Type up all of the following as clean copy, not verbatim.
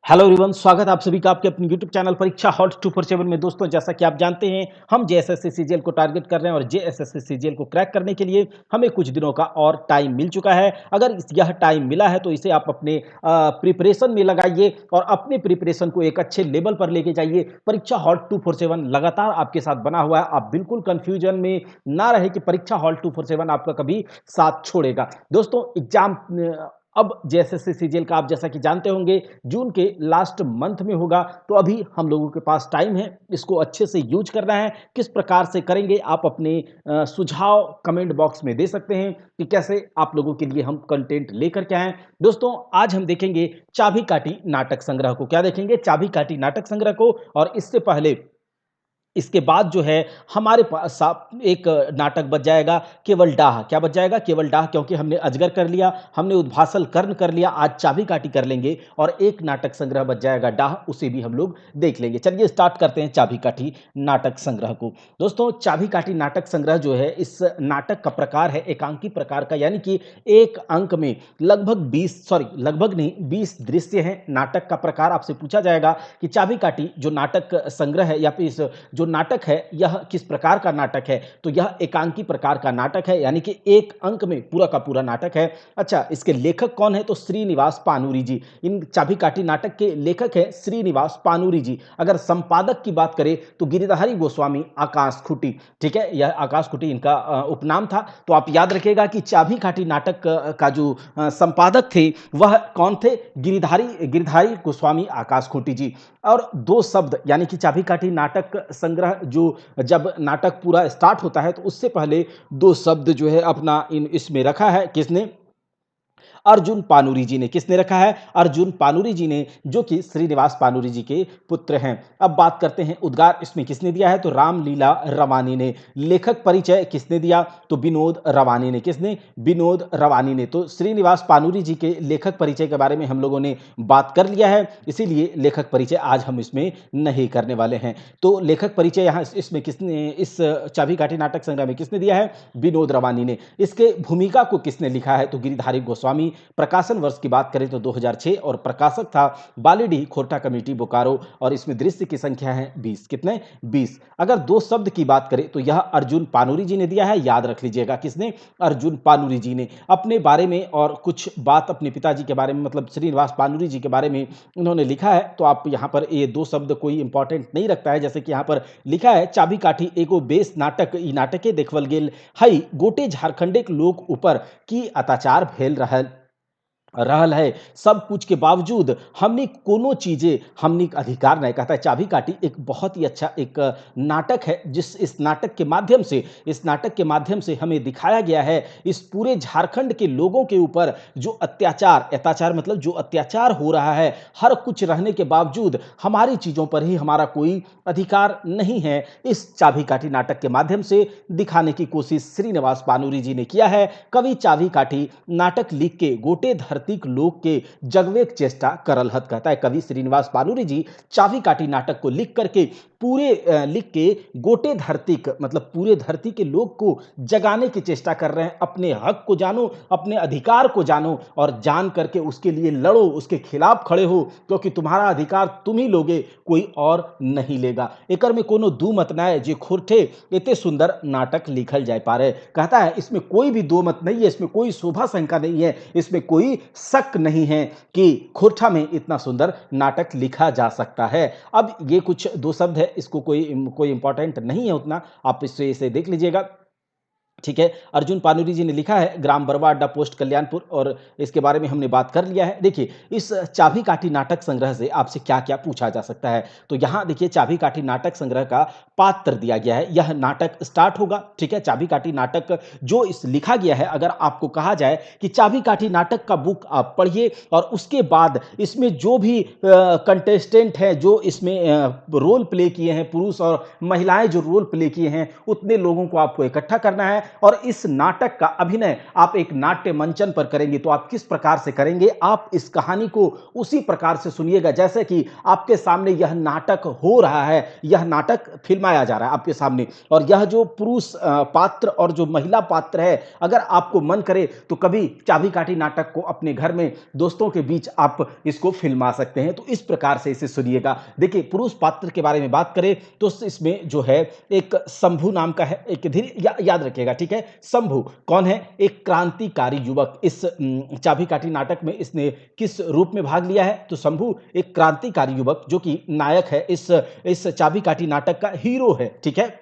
Hello everyone, स्वागत है आप सभी का आपके अपने यूट्यूब चैनल परीक्षा हॉट 247 में। दोस्तों, जैसा कि आप जानते हैं, हम जेएसएससी सीजीएल को टारगेट कर रहे हैं और जेएसएससी सीजीएल को क्रैक करने के लिए हमें कुछ दिनों का और टाइम मिल चुका है। अगर यह टाइम मिला है तो इसे आप अपने प्रिपरेशन में लगाइए और अपने प्रिपरेशन को एक अच्छे लेवल पर लेके जाइए। परीक्षा हॉट 247 लगातार आपके साथ बना हुआ है। आप बिल्कुल कंफ्यूजन में ना रहे कि परीक्षा हॉट 247 आपका कभी साथ छोड़ेगा। दोस्तों, एग्जाम अब जेएसएससी सीजीएल का आप जैसा कि जानते होंगे जून के लास्ट मंथ में होगा, तो अभी हम लोगों के पास टाइम है, इसको अच्छे से यूज करना है। किस प्रकार से करेंगे, आप अपने सुझाव कमेंट बॉक्स में दे सकते हैं कि कैसे आप लोगों के लिए हम कंटेंट लेकर के आए। दोस्तों, आज हम देखेंगे चाबी काटी नाटक संग्रह को। क्या देखेंगे? चाबी काटी नाटक संग्रह को। और इससे पहले, इसके बाद जो है हमारे पास एक नाटक बच जाएगा, केवल डाह। क्या बच जाएगा? केवल डाह, क्योंकि हमने अजगर कर लिया, हमने उद्भासल कर्ण कर लिया, आज चाबी काटी कर लेंगे और एक नाटक संग्रह बच जाएगा डाह, उसे भी हम लोग देख लेंगे। चलिए स्टार्ट करते हैं चाबी काटी नाटक संग्रह को। दोस्तों, चाबी काटी नाटक संग्रह जो है, इस नाटक का प्रकार है एकांकी प्रकार का, यानी कि एक अंक में लगभग नहीं 20 दृश्य हैं। नाटक का प्रकार आपसे पूछा जाएगा कि चाबी काटी जो नाटक संग्रह है या फिर इस जो नाटक है यह किस प्रकार का नाटक है, तो यह एकांकी प्रकार का नाटक है, यानी कि एक अंक में पूरा का पूरा नाटक है। अच्छा, इसके लेखक कौन है? तो श्रीनिवास पानूरी जी। इन चाबी काटी नाटक के लेखक है श्रीनिवास पानूरी जी। अगर संपादक की बात करें तो गिरिधारी गोस्वामी आकाश खुटी। ठीक है, यह आकाश खुटी इनका उपनाम था। तो आप याद रखिएगा कि चाबी काटी नाटक का जो संपादक थे वह कौन थे? गिरिधारी गोस्वामी आकाश खुटी जी। और दो शब्द, यानी कि चाबी काटी नाटक संग्रह जो जब नाटक पूरा स्टार्ट होता है तो उससे पहले दो शब्द जो है अपना इन इसमें रखा है। किसने? अर्जुन पानूरी जी ने। किसने रखा है? अर्जुन पानूरी जी ने, जो कि श्रीनिवास पानूरी जी के पुत्र हैं। अब बात करते हैं उद्गार इसमें किसने दिया है? तो रामलीला रवानी ने। लेखक परिचय किसने दिया? तो विनोद रवानी ने। किसने? विनोद रवानी ने। तो श्रीनिवास पानूरी जी के लेखक परिचय के बारे में हम लोगों ने बात कर लिया है, इसीलिए लेखक परिचय आज हम इसमें नहीं करने वाले हैं। तो लेखक परिचय यहाँ इसमें किसने, इस चाबी काटी नाटक संग्रह में किसने दिया है? विनोद रवानी ने। इसके भूमिका को किसने लिखा है? तो गिरिधारी गोस्वामी। प्रकाशन वर्ष की बात करें तो 2006 और प्रकाशक था बालीडीह खोरठा कमेटी बोकारो और इसमें दृश्य की संख्या है 20। कितने? 20। अगर दो शब्द की बात करें तो यह अर्जुन पानूरी जी ने दिया है, याद रख लीजिएगा। किसने? अर्जुन पानूरी जी ने। अपने बारे में और कुछ बात अपने पिताजी के बारे में, मतलब श्रीनिवास पानूरी जी के बारे में उन्होंने लिखा है। तो आप यहाँ पर ये दो शब्द कोई इंपॉर्टेंट नहीं रखता है, जैसे कि यहाँ पर लिखा है चाबी काठी एगो बेस नाटक, ई नाटके देखवल गेल हई गोटे झारखंडेक लोग ऊपर की अत्याचार भेल रहल है, सब कुछ के बावजूद हमने कोनो चीजें हमने अधिकार नहीं। कहता है चाबी काटी एक बहुत ही अच्छा एक नाटक है, इस नाटक के माध्यम से हमें दिखाया गया है इस पूरे झारखंड के लोगों के ऊपर जो अत्याचार मतलब जो अत्याचार हो रहा है, हर कुछ रहने के बावजूद हमारी चीजों पर ही हमारा कोई अधिकार नहीं है। इस चाबी काटी नाटक के माध्यम से दिखाने की कोशिश श्रीनिवास पानूरी जी ने किया है। कवि चाबी काठी नाटक लिख के गोटे धरतीक लोक के जगवेक चेष्टा करल हत। कहता है कवि श्रीनिवास पानूरी जी चाबी काटी नाटक को लिख करके लिख के गोटे धरतीक मतलब पूरे धरती के लोग को जगाने की चेष्टा कर रहे हैं। अपने हक को जानो, अपने अधिकार को जानो और जान करके उसके लिए लड़ो, उसके खिलाफ खड़े हो, क्योंकि तुम्हारा अधिकार तुम ही लोगे, कोई और नहीं लेगा। एकर में कोनो दू मत ना है जे खुरठे इतने सुंदर नाटक लिखल जाए पारे। कहता है इसमें कोई भी दो मत नहीं है, इसमें कोई शोभा शंका नहीं है, इसमें कोई शक नहीं है कि खुरठा में इतना सुंदर नाटक लिखा जा सकता है। अब ये कुछ दो शब्द है, इसको कोई इंपॉर्टेंट नहीं है उतना, आप इसे देख लीजिएगा। ठीक है, अर्जुन पानूरी जी ने लिखा है ग्राम बरवा अड्डा पोस्ट कल्याणपुर, और इसके बारे में हमने बात कर लिया है। देखिए, इस चाबी काठी नाटक संग्रह से आपसे क्या क्या पूछा जा सकता है, तो यहां देखिए चाबी काठी नाटक संग्रह का पात्र दिया गया है। यह नाटक स्टार्ट होगा। ठीक है, चाबी काठी नाटक जो इस लिखा गया है, अगर आपको कहा जाए कि चाबी काठी नाटक का बुक आप पढ़िए और उसके बाद इसमें जो भी कंटेस्टेंट हैं, जो इसमें रोल प्ले किए हैं, पुरुष और महिलाएं जो रोल प्ले किए हैं, उतने लोगों को आपको इकट्ठा करना है और इस नाटक का अभिनय आप एक नाट्य मंचन पर करेंगे तो आप किस प्रकार से करेंगे, आप इस कहानी को उसी प्रकार से सुनिएगा जैसे कि आपके सामने यह नाटक हो रहा है, यह नाटक फिल्माया जा रहा है आपके सामने। और यह जो पुरुष पात्र और जो महिला पात्र है, अगर आपको मन करे तो कभी चाबी काठी नाटक को अपने घर में दोस्तों के बीच आप इसको फिल्मा सकते हैं। तो इस प्रकार से इसे सुनिएगा। देखिए, पुरुष पात्र के बारे में बात करें तो इसमें जो है एक शंभू नाम का है, एक धीरे याद रखिएगा, ठीक है। शंभू कौन है? एक क्रांतिकारी युवक। इस चाबी काठी नाटक में इसने किस रूप में भाग लिया है? तो शंभू एक क्रांतिकारी युवक जो कि नायक है, इस चाबी काठी नाटक का हीरो है, ठीक है।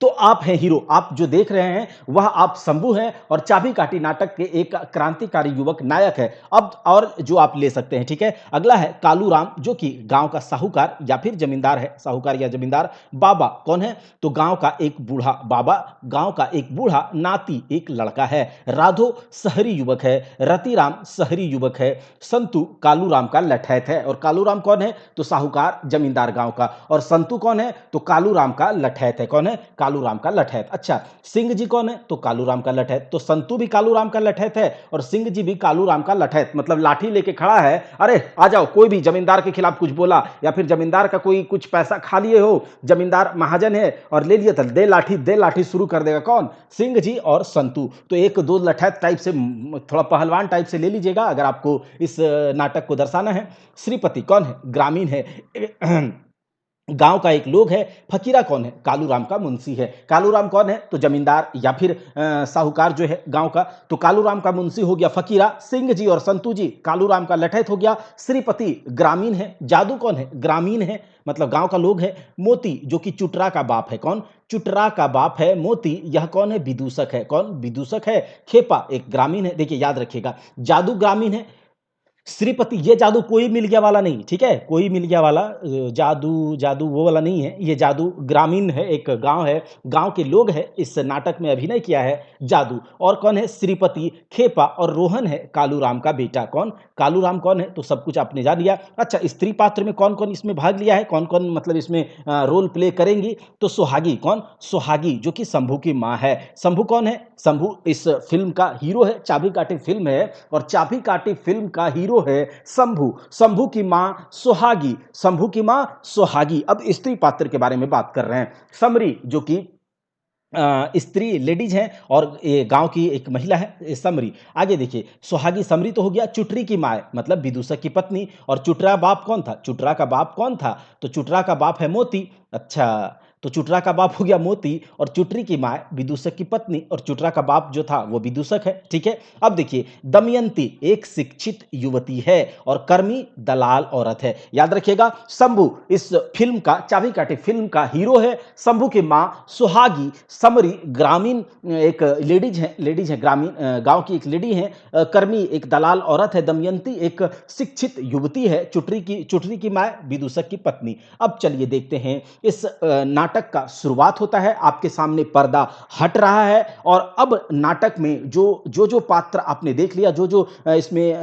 तो आप हैं हीरो, आप जो देख रहे हैं वह आप शंभू हैं और चाबी काठी नाटक के एक क्रांतिकारी युवक नायक है। अब और जो आप ले सकते हैं, ठीक है। अगला है कालू राम, जो कि गांव का साहूकार या फिर जमींदार है, साहूकार या जमींदार। बाबा कौन है? तो गांव का एक बूढ़ा बाबा, गांव का एक बूढ़ा नाती एक लड़का है। राधो शहरी युवक है, रतिराम शहरी युवक है, संतु कालू राम का लठैत है। और कालू राम कौन है? तो साहूकार जमींदार गांव का। और संतु कौन है? तो कालू राम का लठैत है। कौन है? कालू राम का लठैत। अच्छा, सिंह जी कौन है? तो कालू राम का लठैत। तो संतु भी कालू राम का लठैत है और सिंह जी भी कालू राम का लठैत, मतलब लाठी लेके खड़ा है। अरे आ जाओ, कोई भी जमींदार के खिलाफ कुछ बोला या फिर जमींदार का कोई कुछ पैसा खा लिए हो, जमींदार महाजन है और ले लिया, तो दे लाठी शुरू कर देगा। कौन? सिंह जी और संतु। तो एक दो लठैत टाइप से, थोड़ा पहलवान टाइप से ले लीजिएगा अगर आपको इस नाटक को दर्शाना है। श्रीपति कौन है? ग्रामीण है, गांव का एक लोग है। फकीरा कौन है? कालू राम का मुंशी है। कालू राम कौन है? तो जमींदार या फिर साहूकार जो है गांव का। तो कालू राम का मुंशी हो गया फकीरा, सिंह जी और संतू जी कालू राम का लठैत हो गया। श्रीपति ग्रामीण है। जादू कौन है? ग्रामीण है, मतलब गांव का लोग है। मोती जो कि चुटरा का बाप है। कौन? चुटरा का बाप है मोती। यह कौन है? विदूषक है। कौन? विदूषक है। खेपा एक ग्रामीण है। देखिए याद रखिएगा, जादू ग्रामीण है, श्रीपति ये जादू कोई मिल गया वाला नहीं, ठीक है। कोई मिल गया वाला जादू, जादू वो वाला नहीं है, ये जादू ग्रामीण है, एक गांव है, गांव के लोग हैं इस नाटक में अभिनय किया है जादू। और कौन है? श्रीपति, खेपा और रोहन है कालू राम का बेटा। कौन? कालू राम कौन है? तो सब कुछ आपने जान लिया। अच्छा, स्त्री पात्र में कौन कौन इसमें भाग लिया है, कौन कौन मतलब इसमें रोल प्ले करेंगी? तो सुहागी। कौन? सुहागी जो कि शंभू की माँ है। शंभू कौन है? शंभू इस फिल्म का हीरो है, चाबी काठी फिल्म है और चाबी काठी फिल्म का हीरो है शंभू। शंभू की मां सुहागी, शंभू की मां सुहागी। अब स्त्री पात्र के बारे में बात कर रहे हैं। समरी जो कि स्त्री लेडीज हैं और ये गांव की एक महिला है, ये समरी। आगे देखिए, सुहागी समरी तो हो गया, चुटरी की माँ मतलब विदूषक की पत्नी। और चुटरा बाप कौन था? चुटरा का बाप कौन था? तो चुटरा का बाप है मोती। अच्छा, तो चुटरा का बाप हो गया मोती और चुटरी की माँ विदूषक की पत्नी और चुटरा का बाप जो था वो विदूषक है, ठीक है। अब देखिए, दमयंती एक शिक्षित युवती है और कर्मी दलाल औरत है। याद रखिएगा, शंभू इस फिल्म का, चाबी काठी फिल्म का हीरो है। शंभू की माँ सुहागी, समरी ग्रामीण एक लेडीज है ग्रामीण गांव की एक लेडी है। कर्मी एक दलाल औरत है। दमयंती एक शिक्षित युवती है। चुटरी की माँ विदूषक की पत्नी। अब चलिए देखते हैं, इस नाटक का शुरुआत होता है, आपके सामने पर्दा हट रहा है और अब नाटक में जो पात्र आपने देख लिया, जो इसमें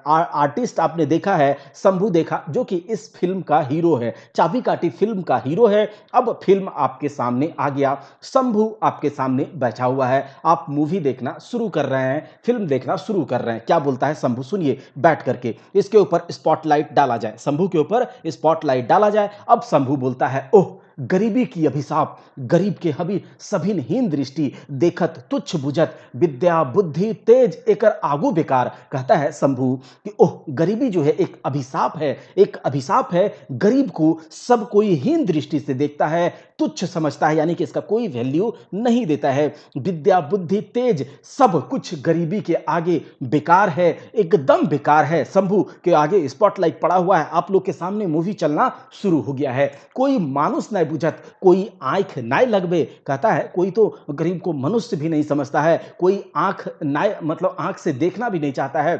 आर्टिस्ट आपने देखा है, शंभू देखा जो कि इस फिल्म का हीरो है, चाबी काठी फिल्म का हीरो है। अब फिल्म आपके सामने आ गया, शंभू आपके सामने बैठा हुआ है, आप मूवी देखना शुरू कर रहे हैं, फिल्म देखना शुरू कर रहे हैं। क्या बोलता है शंभू, सुनिए बैठ करके। इसके ऊपर स्पॉटलाइट डाला जाए, शंभू के ऊपर स्पॉटलाइट डाला जाए। अब शंभू बोलता है, ओह गरीबी की अभिशाप, गरीब के हबी सभिन हीन दृष्टि, देखत तुच्छ बुझत विद्या बुद्धि तेज एकर आगू बेकार। कहता है शंभू कि ओह गरीबी जो है एक अभिशाप है, एक अभिशाप है। गरीब को सब कोई हीन दृष्टि से देखता है, तुच्छ समझता है, यानी कि इसका कोई वैल्यू नहीं देता है। विद्या बुद्धि तेज सब कुछ गरीबी के आगे बेकार है, एकदम बेकार है। शंभू के आगे स्पॉटलाइट पड़ा हुआ है, आप लोग के सामने मूवी चलना शुरू हो गया है। कोई मानुष नहीं बुझत, कोई आंख नाय लगबे। कहता है कोई तो गरीब को मनुष्य भी नहीं समझता है, कोई आंख नाय मतलब आंख से देखना भी नहीं चाहता है।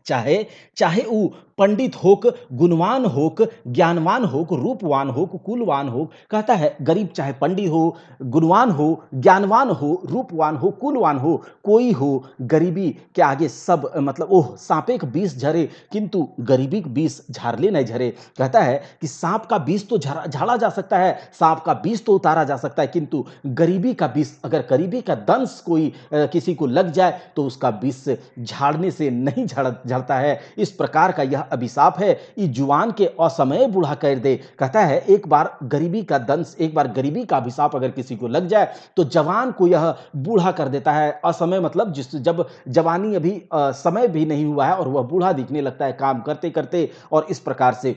चाहे चाहे ऊ पंडित होक, गुणवान होक, ज्ञानवान होक, रूपवान होक, कुलवान हो। कहता है गरीब चाहे पंडित हो, गुणवान हो, ज्ञानवान हो, रूपवान हो, कुलवान हो, कोई हो, गरीबी के आगे सब मतलब ओह साँपे के विष झरे किंतु गरीबी के विष झारले नहीं झरे। कहता है कि सांप का विष तो झाड़ा जा सकता है, सांप का विष तो उतारा जा सकता है, किंतु गरीबी का विष, अगर गरीबी का दंश कोई किसी को लग जाए तो उसका विष झाड़ने से नहीं झड़ता है। इस प्रकार का यह अभिशाप है। ये जुआन के असमय बूढ़ा कर दे। कहता है एक बार गरीबी का दंश, एक बार गरीबी का अभिशाप अगर किसी को लग जाए तो जवान को यह बूढ़ा कर देता है। असमय मतलब जब जवानी अभी समय भी नहीं हुआ है और वह बूढ़ा दिखने लगता है काम करते करते, और इस प्रकार से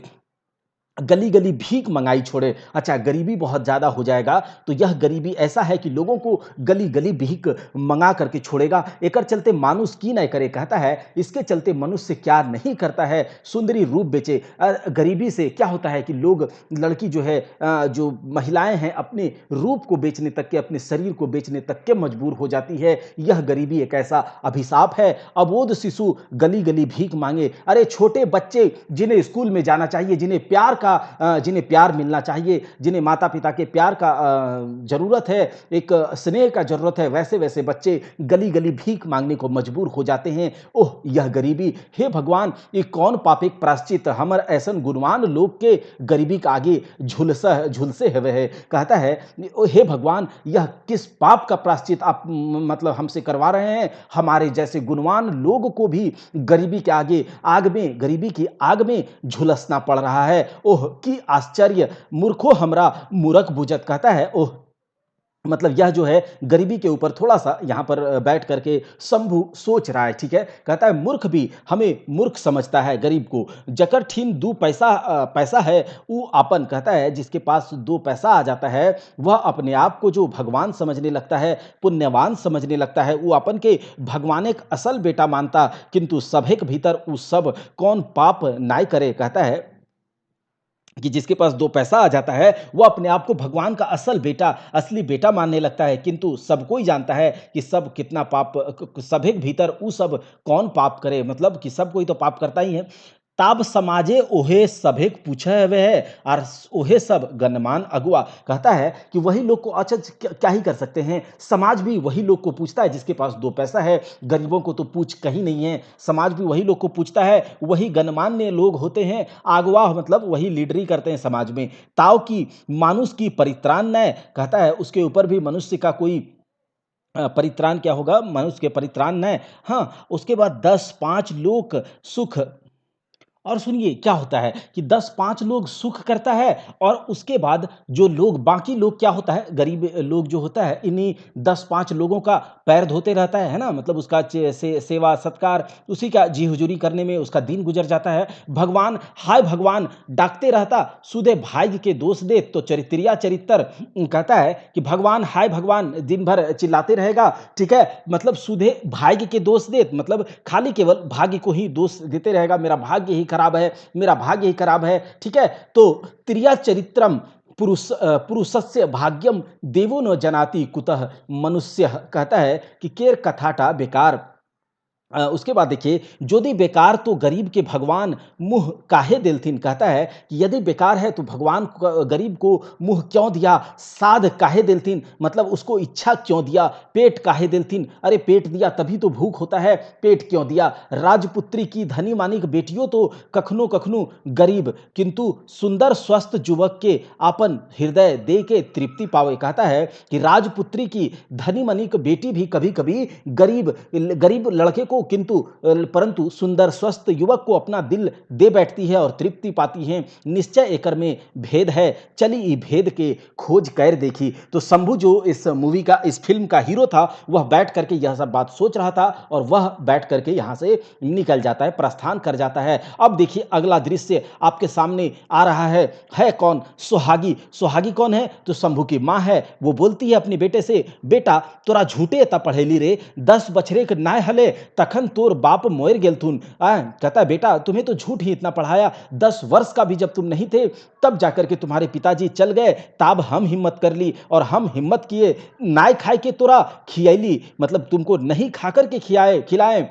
गली गली भीख मंगाई छोड़े। अच्छा, गरीबी बहुत ज्यादा हो जाएगा तो यह गरीबी ऐसा है कि लोगों को गली गली भीख मंगा करके छोड़ेगा। एकर चलते मानुष की नहीं करे। कहता है इसके चलते मनुष्य क्या नहीं करता है, सुंदरी रूप बेचे। गरीबी से क्या होता है कि लोग, लड़की जो है, जो महिलाएं हैं, अपने रूप को बेचने तक के, अपने शरीर को बेचने तक के मजबूर हो जाती है। यह गरीबी एक ऐसा अभिशाप है। अबोध शिशु गली गली भीख मांगे। अरे छोटे बच्चे जिन्हें स्कूल में जाना चाहिए, जिन्हें प्यार मिलना चाहिए, जिन्हें माता पिता के प्यार का जरूरत है, एक स्नेह का जरूरत है, वैसे वैसे बच्चे गली गली भीख मांगने को मजबूर हो जाते हैं। ओह यह गरीबी, हे भगवान ये कौन पापिक प्राश्चित हमर ऐसन गुणवान लोग के गरीबी के आगे झुलसे हुए है। कहता है हे भगवान यह किस पाप का प्राश्चित आप मतलब हमसे करवा रहे हैं। हमारे जैसे गुणवान लोग को भी गरीबी के आगे आग में, गरीबी की आग में झुलसना पड़ रहा है। ओह की आश्चर्य, मूर्खो हमरा मूर्ख बुझत। कहता है ओह मतलब यह जो है गरीबी के ऊपर थोड़ा सा यहां पर बैठ करके शंभु सोच रहा है। ठीक है, कहता है मूर्ख भी हमें मूर्ख समझता है गरीब को। जकर ठीन दो पैसा पैसा है वो अपन। कहता है जिसके पास दो पैसा आ जाता है वह अपने आप को जो भगवान समझने लगता है, पुण्यवान समझने लगता है, वो अपन के भगवान एक असल बेटा मानता, किंतु सभे के भीतर वो सब कौन पाप नाय करे। कहता है कि जिसके पास दो पैसा आ जाता है वो अपने आप को भगवान का असल बेटा, असली बेटा मानने लगता है, किंतु सबको ही जानता है कि सब कितना पाप, सभे के भीतर वो सब कौन पाप करे, मतलब कि सब कोई तो पाप करता ही है। ताब समाजे ओहे सभे पूछे हुए है और ओहे सब गणमान अगुआ। कहता है कि वही लोग को, अच्छा क्या ही कर सकते हैं, समाज भी वही लोग को पूछता है जिसके पास दो पैसा है। गरीबों को तो पूछ कहीं नहीं है। समाज भी वही लोग को पूछता है, वही गणमान्य लोग होते हैं, अगुआ मतलब वही लीडरी करते हैं समाज में। ताव की मानुष की परित्राण न। कहता है उसके ऊपर भी मनुष्य का कोई परित्राण क्या होगा, मनुष्य के परित्राण न। हाँ, उसके बाद 10-5 लोग सुख। और सुनिए क्या होता है कि 10-5 लोग सुख करता है और उसके बाद जो लोग, बाकी लोग क्या होता है, गरीब लोग जो होता है इन्हीं 10-5 लोगों का पैर धोते रहता है ना, मतलब उसका सेवा सत्कार, उसी का जी हुजूरी करने में उसका दिन गुजर जाता है। भगवान हाय भगवान डाकते रहता, सुधे भाग्य के दोष दे तो चरित्रिया चरित्र। कहता है कि भगवान हाय भगवान दिन भर चिल्लाते रहेगा। ठीक है, मतलब सुधे भाग्य के दोष दे, मतलब खाली केवल भाग्य को ही दोष देते रहेगा, मेरा भाग्य ही खराब है, मेरा भाग्य ही खराब है। ठीक है, तो त्रिया चरित्रम पुरुषस्य भाग्यम देवो न जनाति कुतः मनुष्य। कहता है कि केर कथाटा बेकार। उसके बाद देखिए यदि बेकार तो गरीब के भगवान मुंह काहे दिलथिन। कहता है कि यदि बेकार है तो भगवान गरीब को मुंह क्यों दिया, साध काहे दिलथिन मतलब उसको इच्छा क्यों दिया, पेट काहे दिलथिन, अरे पेट दिया तभी तो भूख होता है, पेट क्यों दिया। राजपुत्री की धनी मानिक बेटियों तो कखनो कखनो गरीब, किंतु सुंदर स्वस्थ युवक के आपन हृदय दे के तृप्ति पावे। कहता है कि राजपुत्री की धनी मानिक बेटी भी कभी कभी गरीब गरीब लड़के को, किंतु परंतु सुंदर स्वस्थ युवक को अपना दिल दे बैठती है और तृप्ति पाती है। निश्चय एकर में भेद है, चली ई भेद के खोज कर देखी। तो शंभू जो इस मूवी का, इस फिल्म का हीरो था, वह बैठ करके यह सब बात सोच रहा था और वह बैठ करके यहां से निकल जाता है, प्रस्थान कर जाता है। अब देखिए अगला दृश्य आपके सामने आ रहा है कौन, सुहागी। सुहागी कौन है, तो शंभू की मां है। वो बोलती है अपने बेटे से, बेटा तोरा झूठे ता पढ़ेली रे, 10 बछरे के नाय हले तखन तोर बाप मोर गेलथुन। कहता है बेटा तुम्हें तो झूठ ही इतना पढ़ाया, 10 वर्ष का भी जब तुम नहीं थे तब जाकर के तुम्हारे पिताजी चल गए, तब हम हिम्मत कर ली और हम हिम्मत किए, नाय खाए के तोरा खियैली, मतलब तुमको नहीं खाकर के खिलाए।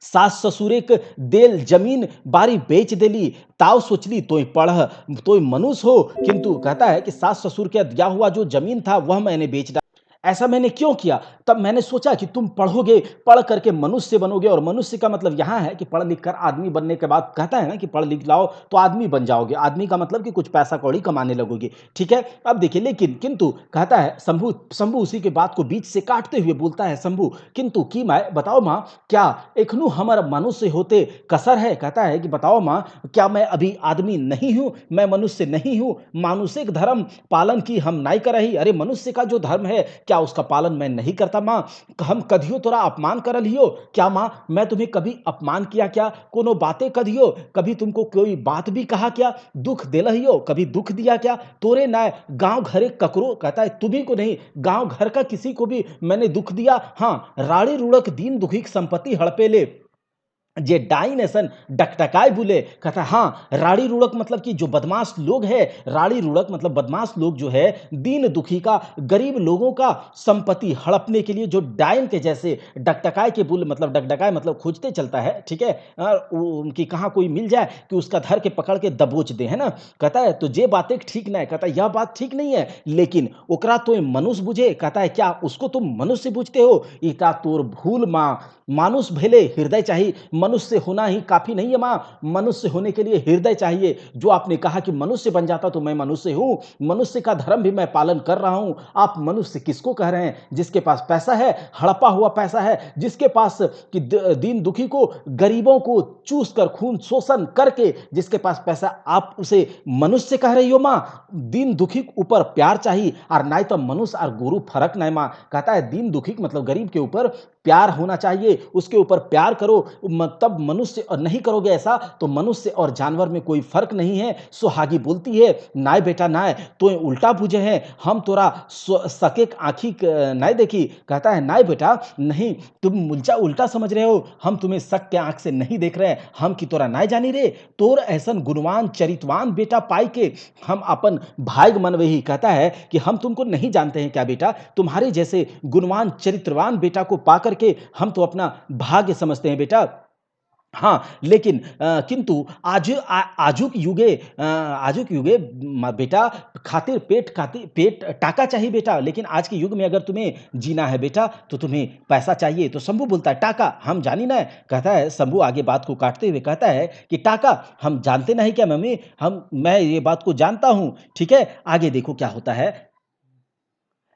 सास ससुर एक देल जमीन बारी बेच देली ताव सोचली तोय पढ़ तोय मनुष्य हो किंतु कहता है कि सास ससुर के दिया हुआ जो जमीन था वह मैंने बेच डाला। ऐसा मैंने क्यों किया? तब मैंने सोचा कि तुम पढ़ोगे, पढ़ करके मनुष्य बनोगे और मनुष्य का मतलब यहाँ है कि पढ़ लिख कर आदमी बनने के बाद कहता है ना कि पढ़ लिख लाओ तो आदमी बन जाओगे। आदमी का मतलब कि कुछ पैसा कौड़ी कमाने लगोगे। ठीक है? अब देखिए लेकिन किंतु कहता है शंभू शंभू उसी के बात को बीच से काटते हुए बोलता है शंभू किंतु की माँ बताओ माँ क्या एखनू हमर मनुष्य होते कसर है? कहता है कि बताओ माँ क्या मैं अभी आदमी नहीं हूँ? मैं मनुष्य नहीं हूँ? मानुषिक धर्म पालन की हम नहीं कर रही। अरे मनुष्य का जो धर्म है क्या उसका पालन मैं नहीं करता माँ? हम कधियो तोरा अपमान कर लियो क्या माँ? मैं तुम्हें कभी अपमान किया क्या? कोनो बातें कधियो कभी तुमको कोई बात भी कहा क्या? दुख दिलहियो कभी दुख दिया क्या? तोरे ना गांव घरे ककरो कहता है तुम्ही को नहीं गांव घर का किसी को भी मैंने दुख दिया? हाँ राड़ी रुड़क दीन दुखी संपत्ति हड़पेले जे डाइन ऐसन डकटकाए बुले कहता हाँ राड़ी रुड़क मतलब कि जो बदमाश लोग है राड़ी रुड़क मतलब बदमाश लोग जो है दीन दुखी का गरीब लोगों का संपत्ति हड़पने के लिए जो डाइन के जैसे डकटकाए के बुल मतलब डकडकाए मतलब खोजते चलता है। ठीक है उनकी कहाँ कोई मिल जाए कि उसका धर के पकड़ के दबोच दे है ना। कहता है तो जे बातें ठीक नहीं कहता यह बात ठीक नहीं है लेकिन ओकरा तो मनुष्य बुझे। कहता है क्या उसको तुम मनुष्य बुझते हो? इता तोर भूल माँ मानुष भेले हृदय चाहिए। मनुष्य होना ही काफी नहीं है माँ मनुष्य होने के लिए हृदय चाहिए। जो आपने कहा कि मनुष्य बन जाता तो मैं मनुष्य हूं मनुष्य का धर्म भी मैं पालन कर रहा हूं। आप मनुष्य किसको कह रहे हैं? जिसके पास पैसा है हड़पा हुआ पैसा है जिसके पास कि दीन दुखी को गरीबों को चूस कर खून शोषण करके जिसके पास पैसा आप उसे मनुष्य कह रही हो माँ? दीन दुखी के ऊपर प्यार चाहिए और नहीं तो मनुष्य और गुरु फर्क नहीं माँ। कहता है दीन दुखी मतलब गरीब के ऊपर प्यार होना चाहिए उसके ऊपर प्यार करो तब मनुष्य और नहीं करोगे ऐसा तो मनुष्य और जानवर में कोई फर्क नहीं है। सुहागी बोलती है नाय बेटा नाय तो उल्टा पूछे हैं हम तोरा सके आंखी नाय देखी। कहता है नाय बेटा नहीं तुम उल्टा उल्टा समझ रहे हो हम तुम्हें शक के आंख से नहीं देख रहे हम की तोरा नाय जानी रे तोर ऐसन गुणवान चरितवान बेटा पाई के हम अपन भाग मनवे ही। कहता है कि हम तुमको नहीं जानते हैं क्या बेटा? तुम्हारे जैसे गुणवान चरित्रवान बेटा को पाकर के हम तो अपना भाग्य समझते हैं बेटा। हाँ लेकिन किंतु आजुक युगे बेटा खातिर पेट टाका चाहिए बेटा। लेकिन आज के युग में अगर तुम्हें जीना है बेटा तो तुम्हें पैसा चाहिए। तो शंभू बोलता है टाका हम जानी ना। कहता है शंभू आगे बात को काटते हुए कहता है कि टाका हम जानते नहीं क्या मम्मी? मैं ये बात को जानता हूं। ठीक है आगे देखो क्या होता है।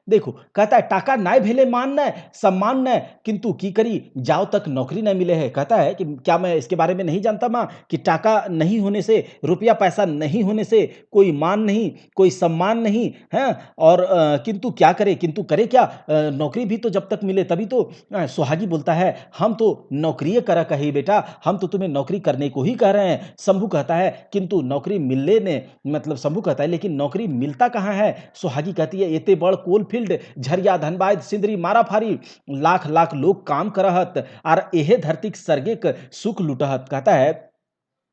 देखो कहता है टाका नाय भेले मान न सम्मान न किंतु की करी जाओ तक नौकरी न मिले है। कहता है कि क्या मैं इसके बारे में नहीं जानता माँ कि टाका नहीं होने से रुपया पैसा नहीं होने से कोई मान नहीं कोई सम्मान नहीं है और किंतु क्या करे किंतु करे क्या नौकरी भी तो जब तक मिले तभी तो। सुहागी बोलता है हम तो नौकरी करा कही बेटा हम तो तुम्हें नौकरी करने को ही कह रहे हैं। शंभू कहता है किंतु नौकरी मिलने ने मतलब शंभू कहता है लेकिन नौकरी मिलता कहाँ है? सुहागी कहती है एते बड़ कोल फील्ड झरिया धनबाद सिंदरी माराफारी लाख लाख लोग काम करहत और एहे धरती के सर्गे क सुख लुटहत। कहता है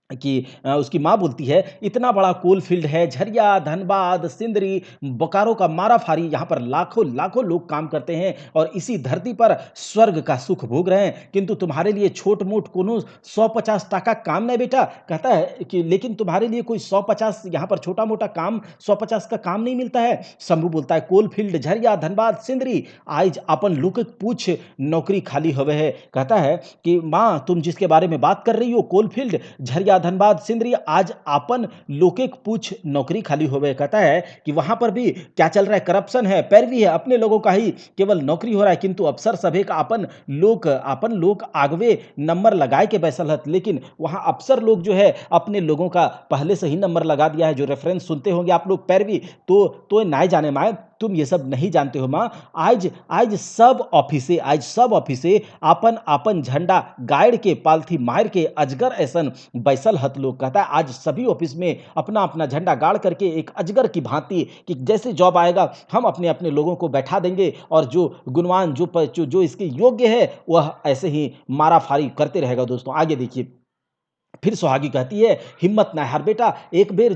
कि उसकी माँ बोलती है इतना बड़ा कोल फील्ड है झरिया धनबाद सिंदरी बोकारो का माराफारी यहाँ पर लाखों लाखों लोग काम करते हैं और इसी धरती पर स्वर्ग का सुख भोग रहे हैं किंतु तुम्हारे लिए छोट मोट कोनो 150 टाका काम नहीं बेटा। कहता है कि लेकिन तुम्हारे लिए कोई 150 यहाँ पर छोटा मोटा काम 150 का काम नहीं मिलता है। शंभू बोलता है कोल फील्ड झरिया धनबाद सिंदरी आज अपन लोक पूछ नौकरी खाली हुए है। कहता है कि माँ तुम जिसके बारे में बात कर रही हो कोल फील्ड झरिया धनबाद सिंदरी आज आपन लोके पूछ नौकरी खाली हो गए। कहता है कि वहां पर भी क्या चल रहा है करप्शन है पैरवी है अपने लोगों का ही केवल नौकरी हो रहा है किंतु अफसर सभे का अपन लोग आगवे नंबर लगाए के बैसल हत लेकिन वहां अफसर लोग जो है अपने लोगों का पहले से ही नंबर लगा दिया है। जो रेफरेंस सुनते होंगे आप लोग पैरवी तो ना जाने माए तुम ये सब नहीं जानते हो माँ। आज आज सब ऑफिसे आपन आपन झंडा गाड़ के पालथी मार के अजगर ऐसन बैसल हत लोग। कहता है आज सभी ऑफिस में अपना अपना झंडा गाड़ करके एक अजगर की भांति कि जैसे जॉब आएगा हम अपने अपने लोगों को बैठा देंगे और जो गुणवान जो इसके योग्य है वह ऐसे ही माराफारी करते रहेगा। दोस्तों आगे देखिए फिर सुहागी कहती है, हिम्मत ना हार बेटा, एक बेर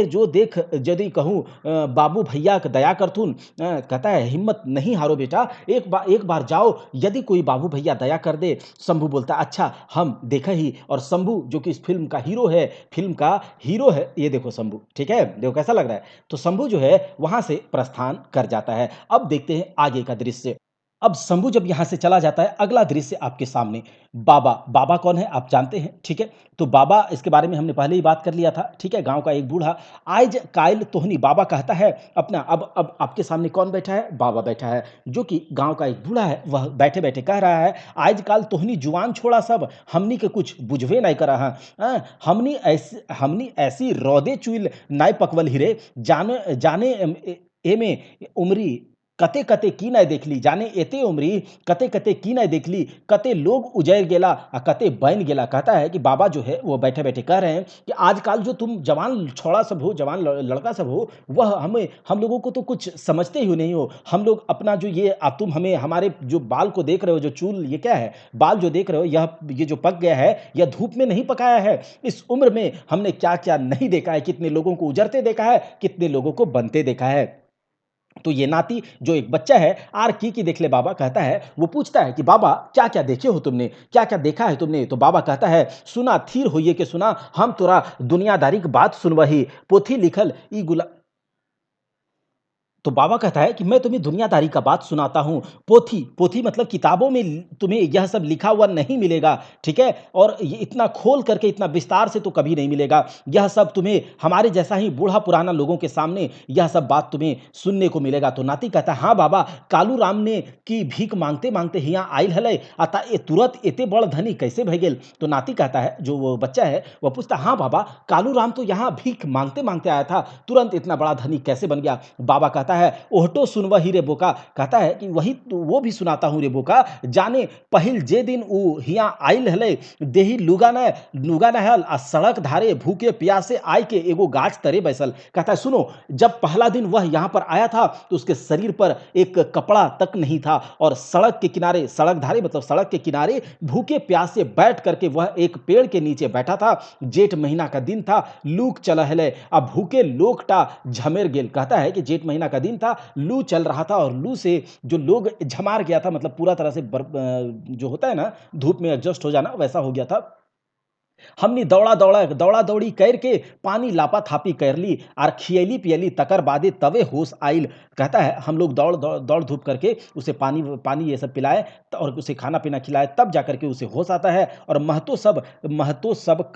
जो देख यदि कहूँ बाबू भैया के दया करथुन। कहता है हिम्मत नहीं हारो बेटा, एक बार जाओ, यदि कोई बाबू भैया दया कर दे। शंभू बोलता है अच्छा हम देखे ही। और शंभू जो कि इस फिल्म का हीरो है, ये देखो शंभू, ठीक है, देखो कैसा लग रहा है। तो शंभू जो है वहां से प्रस्थान कर जाता है। अब देखते हैं आगे का दृश्य। अब शंभू जब यहाँ से चला जाता है, अगला दृश्य आपके सामने। बाबा, बाबा कौन है आप जानते हैं, ठीक है। तो बाबा, इसके बारे में हमने पहले ही बात कर लिया था, ठीक है, गांव का एक बूढ़ा। आइज काइल तोहनी, बाबा कहता है अपना। अब आपके सामने कौन बैठा है, बाबा बैठा है, जो कि गांव का एक बूढ़ा है। वह बैठे बैठे कह रहा है, आज काल तोहनी जुआन छोड़ा सब, हमनी के कुछ बुझवे नहीं करा है। हमनी ऐसी रौदे चुइल नाय पकवल हिरे, जाने जाने एमे उमरी कते कते की नहीं देख ली, जाने एते उमरी कते कते की नहीं देख ली, कते लोग उजैर गेला आ कते बन गेला। कहता है कि बाबा जो है वो बैठे बैठे कह रहे हैं कि आजकल जो तुम जवान छोड़ा सब हो, जवान लड़का सब हो, वह हम लोगों को तो कुछ समझते ही नहीं हो। हम लोग अपना जो ये अब तुम हमें हमारे जो बाल को देख रहे हो, जो चूल ये क्या है, बाल जो देख रहे हो, ये जो पक गया है, यह धूप में नहीं पकाया है। इस उम्र में हमने क्या क्या नहीं देखा है, कितने लोगों को उजरते देखा है, कितने लोगों को बनते देखा है। तो ये नाती जो एक बच्चा है, आर की देख ले बाबा, कहता है। वो पूछता है कि बाबा क्या क्या देखे हो तुमने, क्या क्या देखा है तुमने। तो बाबा कहता है, सुना थीर होइए के सुना, हम तोरा दुनियादारी की बात सुनवही, पोथी लिखल ई गुला। तो बाबा कहता है कि मैं तुम्हें दुनियादारी का बात सुनाता हूँ। पोथी, पोथी मतलब किताबों में तुम्हें यह सब लिखा हुआ नहीं मिलेगा, ठीक है। और ये इतना खोल करके, इतना विस्तार से तो कभी नहीं मिलेगा। यह सब तुम्हें हमारे जैसा ही बूढ़ा पुराना लोगों के सामने यह सब बात तुम्हें सुनने को मिलेगा। तो नाती कहता है, हाँ बाबा, कालू राम ने की भीख मांगते मांगते हियाँ आयल हलै, अतः ए तुरंत एते बड़ धनी कैसे भय गेल। तो नाती कहता है, जो वो बच्चा है वह पूछता, हाँ बाबा, कालू राम तो यहाँ भीख मांगते मांगते आया था, तुरंत इतना बड़ा धनी कैसे बन गया। बाबा कहता है, ओहटो सुनवा ही रे बोका। कहता है कि वही तो, वो भी सुनाता हूँ रे बोका, जाने पहिल जे दिन उ हिया आइल हले, देही लुगा न हल आ सड़क धारे भूखे प्यासे आय के एगो गाछ तरे बैसल। कहता है सुनो, जब पहला दिन वह यहाँ पर आया था तो उसके शरीर पर एक कपड़ा तक नहीं था, और सड़क के किनारे, सड़क धारे मतलब सड़क के किनारे भूखे प्यासे बैठ करके वह एक पेड़ के नीचे बैठा था। जेठ महीना का दिन था, लूक चल हले, अब भूखे लोकटा झमेर गेल। कहता है कि जेठ महीना का दिन था, लू चल रहा था, और लू से जो लोग झमार गया था, मतलब पूरा तरह से जो होता है ना, धूप में एडजस्ट हो जाना, वैसा हो गया था। हमनी दौड़ा दौड़ी करके पानी लापा थापी कर ली, और खियली पियली, तकर बादे तवे होश आइल। कहता है हम लोग दौड़ धूप करके उसे पानी पानी ये सब पिलाए, और उसे खाना पीना खिलाए, तब जाकर के उसे होश आता है। और महतो सब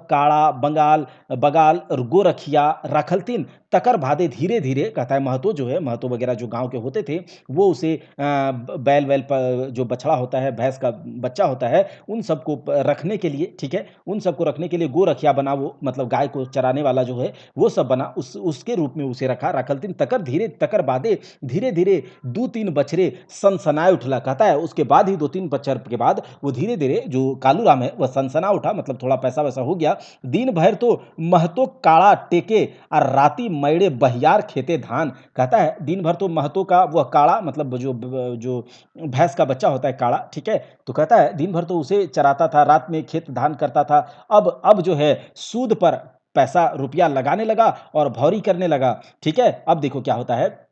काड़ा बंगाल बगाल और गोरखिया रखलतीन, तकर भादे धीरे धीरे। कहता है महतो जो है, महतो वगैरह जो गांव के होते थे, वो उसे बैल वैल जो बछड़ा होता है, भैंस का बच्चा होता है, उन सबको रखने के लिए, ठीक है, उन सबको रखने के लिए गोरखिया बना, वो मतलब गाय को चराने वाला जो है वो सब बना, उसके रूप में उसे रखा। रखलतीन तकर बादे धीरे धीरे दो तीन बछड़े सनसनाए उठला। कहता है उसके बाद ही दो तीन बच्चर के बाद वो धीरे धीरे जो कालू राम है वह सनसना उठा, मतलब थोड़ा पैसा वैसा हो गया। दिन भर तो महतो काड़ा टेके और राती मैड़े बहियार खेते धान। कहता है दिन भर तो महतो का वह काड़ा, मतलब जो भैंस का बच्चा होता है काड़ा, ठीक है। तो कहता है दिन भर तो उसे चराता था, रात में खेत धान करता था। अब जो है सूद पर पैसा रुपया लगाने लगा और भौरी करने लगा, ठीक है। अब देखो क्या होता है।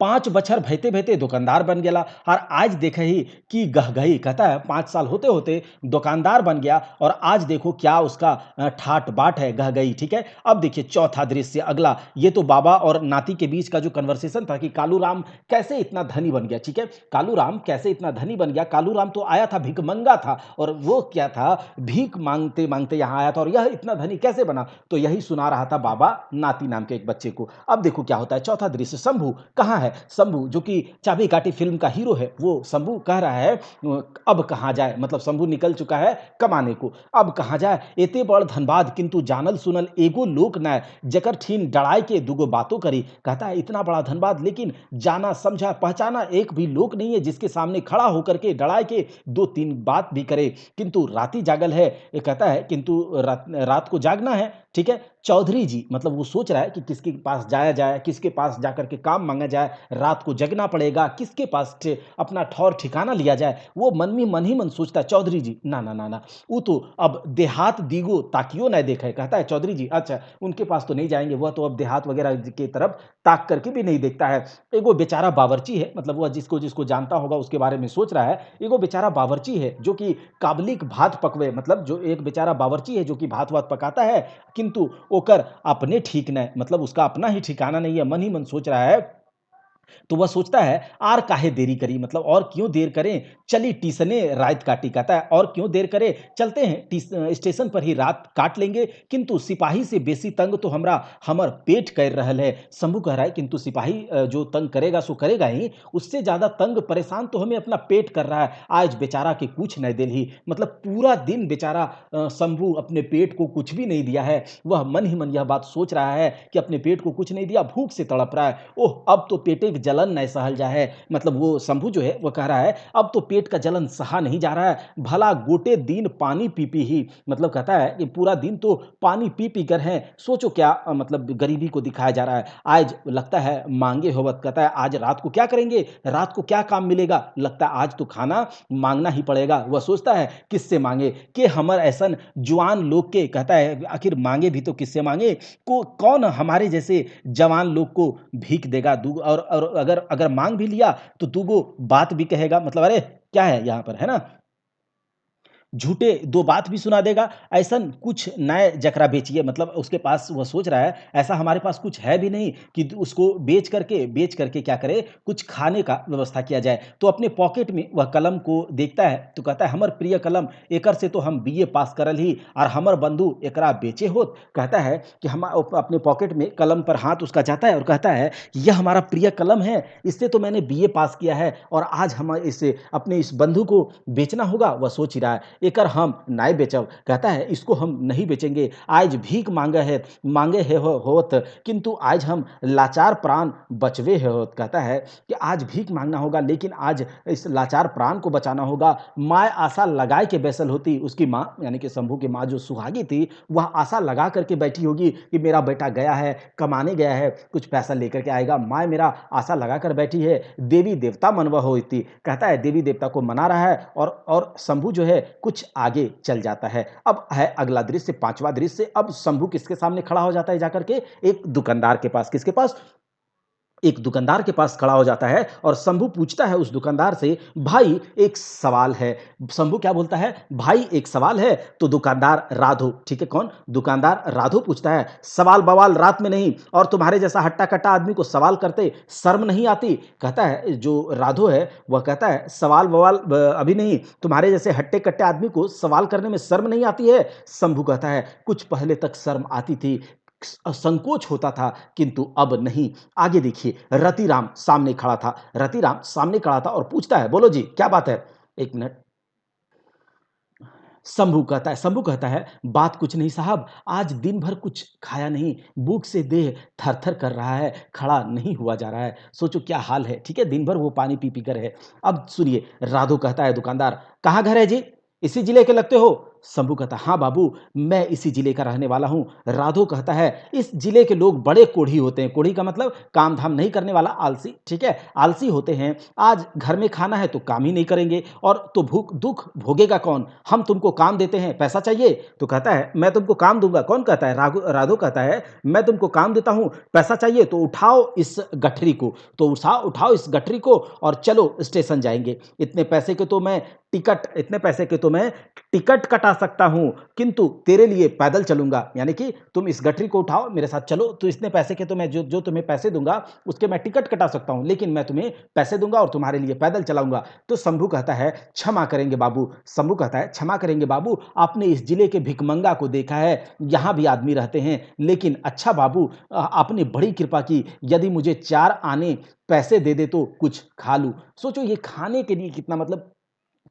5 बछर भयते भयते दुकानदार बन गेला, और आज देखे ही कि गहगही। कहता है 5 साल होते होते दुकानदार बन गया, और आज देखो क्या उसका ठाट बाट है, गहगही, ठीक है। अब देखिए चौथा दृश्य अगला। ये तो बाबा और नाती के बीच का जो कन्वर्सेशन था कि कालू राम कैसे इतना धनी बन गया, ठीक है। कालू राम कैसे इतना धनी बन गया। कालू राम तो आया था भिखमंगा था, और वो क्या था, भीख मांगते मांगते यहाँ आया था, और यह इतना धनी कैसे बना। तो यही सुना रहा था बाबा नाती नाम के एक बच्चे को। अब देखो क्या होता है, चौथा दृश्य। शंभू कहाँ है। शंभू जो कि चाबी काटी फिल्म का हीरो है, वो शंभू कह रहा है अब कहाँ जाए, मतलब शंभू निकल चुका है कमाने को, अब कहाँ जाए। एते बड़ धनबाद किंतु जानल सुनल एगो लोक न, जकर ठीन डराय के दुगो बातों करी। कहता है इतना बड़ा धनबाद, लेकिन जाना समझा पहचाना एक भी लोक नहीं है जिसके सामने खड़ा होकर के डराय के दो तीन बात भी करे। किंतु राती जागल है, ये कहता है किंतु रात को जागना है, ठीक है। चौधरी जी मतलब वो सोच रहा है कि किसके पास जाया जाए, किसके पास जाकर के काम मांगा जाए, रात को जगना पड़ेगा, किसके पास अपना ठौर ठिकाना लिया जाए। वो मन में मन ही मन सोचता है, चौधरी जी ना ना ना ना, वो तो अब देहात दीगो ताकियो न देखे। कहता है चौधरी जी अच्छा उनके पास तो नहीं जाएंगे, वह तो अब देहात वगैरह की तरफ ताक करके भी नहीं देखता है। एगो बेचारा बावर्ची है, मतलब वह जिसको जिसको जानता होगा उसके बारे में सोच रहा है। एगो बेचारा बावर्ची है जो कि काबलिक भात पकवे, मतलब जो एक बेचारा बावर्ची है जो कि भात वात पकाता है, किंतु ओकर अपने ठीक न, मतलब उसका अपना ही ठिकाना नहीं है। मन ही मन सोच रहा है, तो वह सोचता है आर काहे देरी करी, मतलब और क्यों देर करें, चली टीसने रात काटी। कहता है और क्यों देर करें, चलते हैं स्टेशन पर ही रात काट लेंगे। किंतु सिपाही से बेसी तंग तो हमरा हमर पेट कर रहल है। शंभू कह रहा है किंतु सिपाही जो तंग करेगा सो करेगा ही, उससे ज्यादा तंग परेशान तो हमें अपना पेट कर रहा है। आज बेचारा के कुछ नहीं दिल ही, मतलब पूरा दिन बेचारा शंभू अपने पेट को कुछ भी नहीं दिया है। वह मन ही मन यह बात सोच रहा है कि अपने पेट को कुछ नहीं दिया, भूख से तड़प रहा है। ओह अब तो पेटे की जलन नहीं सहल जा है, मतलब वो शंभू जो है वो कह रहा है अब तो पेट का जलन सहा नहीं जा रहा है। भला गोटे दिन पानी पी पी ही, मतलब कहता है कि पूरा दिन तो पानी पी पी कर है, सोचो क्या मतलब गरीबी को दिखाया जा रहा है। आज लगता है मांगे होवत। कहता है आज रात को क्या करेंगे, रात को क्या काम मिलेगा, लगता है आज तो खाना मांगना ही पड़ेगा। वह सोचता है किससे मांगे कि हमर ऐसन जुआन लोग के, कहता है आखिर मांगे भी तो किससे मांगे, को कौन हमारे जैसे जवान लोग को भीख देगा। दू और अगर अगर मांग भी लिया तो दूगो बात भी कहेगा, मतलब अरे क्या है यहाँ पर, है ना, झूठे दो बात भी सुना देगा। ऐसा कुछ नए जकरा बेचिए, मतलब उसके पास वह सोच रहा है ऐसा हमारे पास कुछ है भी नहीं कि उसको बेच करके क्या करे, कुछ खाने का व्यवस्था किया जाए। तो अपने पॉकेट में वह कलम को देखता है तो कहता है हमर प्रिय कलम, एकर से तो हम बीए पास करल ही और हमर बंधु एकरा बेचे होत। कहता है कि हम अपने पॉकेट में कलम पर हाथ उसका जाता है और कहता है यह हमारा प्रिय कलम है, इससे तो मैंने बीए पास किया है और आज हम इसे अपने इस बंधु को बेचना होगा। वह सोच ही रहा है एकर हम नाय बेचब। कहता है इसको हम नहीं बेचेंगे, आज भीख मांगे है होत, किंतु आज हम लाचार प्राण बचवे है होत। कहता है कि आज भीख मांगना होगा, लेकिन आज इस लाचार प्राण को बचाना होगा। माँ आशा लगाए के बैसल होती, उसकी माँ यानी कि शंभू की माँ जो सुहागी थी, वह आशा लगा करके बैठी होगी कि मेरा बेटा गया है, कमाने गया है, कुछ पैसा लेकर के आएगा। माँ मेरा आशा लगा कर बैठी है, देवी देवता मनवा होती। कहता है देवी देवता को मना रहा है और शंभू जो है कुछ आगे चल जाता है। अब है अगला दृश्य, पांचवा दृश्य। अब शंभू किसके सामने खड़ा हो जाता है जाकर के, एक दुकानदार के पास। किसके पास, एक दुकानदार के पास खड़ा हो जाता है और शंभू पूछता है उस दुकानदार से भाई एक सवाल है। शंभू क्या बोलता है, भाई एक सवाल है। तो दुकानदार राधो, ठीक है कौन, दुकानदार राधो पूछता है सवाल बवाल रात में नहीं, और तुम्हारे जैसा हट्टा कट्टा आदमी को सवाल करते शर्म नहीं आती। कहता है जो राधो है वह कहता है सवाल बवाल अभी नहीं, तुम्हारे जैसे हट्टे कट्टे आदमी को सवाल करने में शर्म नहीं आती है। शंभू कहता है कुछ पहले तक शर्म आती थी, संकोच होता था, किंतु अब नहीं। आगे देखिए, रतिराम सामने खड़ा था। रतिराम सामने खड़ा था और पूछता है बोलो जी क्या बात है। एक मिनट। शंभू कहता है बात कुछ नहीं साहब, आज दिन भर कुछ खाया नहीं, भूख से देह थर थर कर रहा है, खड़ा नहीं हुआ जा रहा है। सोचो क्या हाल है, ठीक है, दिन भर वो पानी पी पी कर है। अब सुनिए, राधो कहता है दुकानदार कहाँ घर है जी, इसी जिले के लगते हो। शंभू कहता हाँ बाबू, मैं इसी जिले का रहने वाला हूँ। राधो कहता है इस जिले के लोग बड़े कोढ़ी होते हैं, कोढ़ी का मतलब काम धाम नहीं करने वाला, आलसी, ठीक है, आलसी होते हैं। आज घर में खाना है तो काम ही नहीं करेंगे, और तो भूख दुख भोगेगा कौन, हम तुमको काम देते हैं, पैसा चाहिए। तो कहता है मैं तुमको काम दूंगा। कौन कहता है, राधो कहता है मैं तुमको काम देता हूँ, पैसा चाहिए तो उठाओ इस गठरी को। तो उठाओ इस गठरी को और चलो स्टेशन जाएंगे। इतने पैसे के तो मैं टिकट कटा सकता हूं, किंतु तेरे लिए पैदल चलूंगा, यानी कि तुम इस गठरी को उठाओ मेरे साथ चलो, तो इतने पैसे के तो मैं जो तुम्हें पैसे दूंगा उसके मैं टिकट कटा सकता हूं, लेकिन मैं तुम्हें पैसे दूंगा और तुम्हारे लिए पैदल चलाऊंगा। तो शंभू कहता है क्षमा करेंगे बाबू। शंभू कहता है क्षमा करेंगे बाबू, आपने इस जिले के भिकमंगा को देखा है, यहां भी आदमी रहते हैं, लेकिन अच्छा बाबू आपने बड़ी कृपा की, यदि मुझे 4 आने पैसे दे दे तो कुछ खा लूं। सोचो ये खाने के लिए कितना, मतलब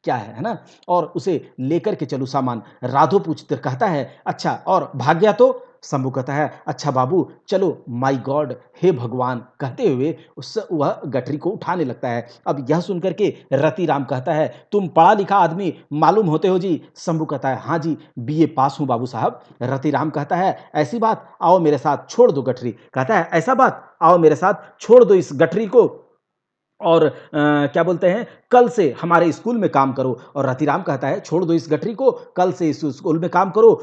क्या है ना, और उसे लेकर के चलूं सामान। राधो पूछते कहता है अच्छा और भाग गया तो। शंभू कहता है अच्छा बाबू चलो, माय गॉड, हे भगवान, कहते हुए उस वह गठरी को उठाने लगता है। अब यह सुनकर के रतिराम कहता है तुम पढ़ा लिखा आदमी मालूम होते हो जी। शंभू कहता है हाँ जी, बीए पास हूं बाबू साहब। रतिराम कहता है ऐसी बात, आओ मेरे साथ छोड़ दो गठरी। कहता है ऐसा बात, आओ मेरे साथ छोड़ दो इस गठरी को और क्या बोलते हैं, कल से हमारे स्कूल में काम करो। और रतिराम कहता है छोड़ दो इस गठरी को, कल से इस स्कूल में काम करो।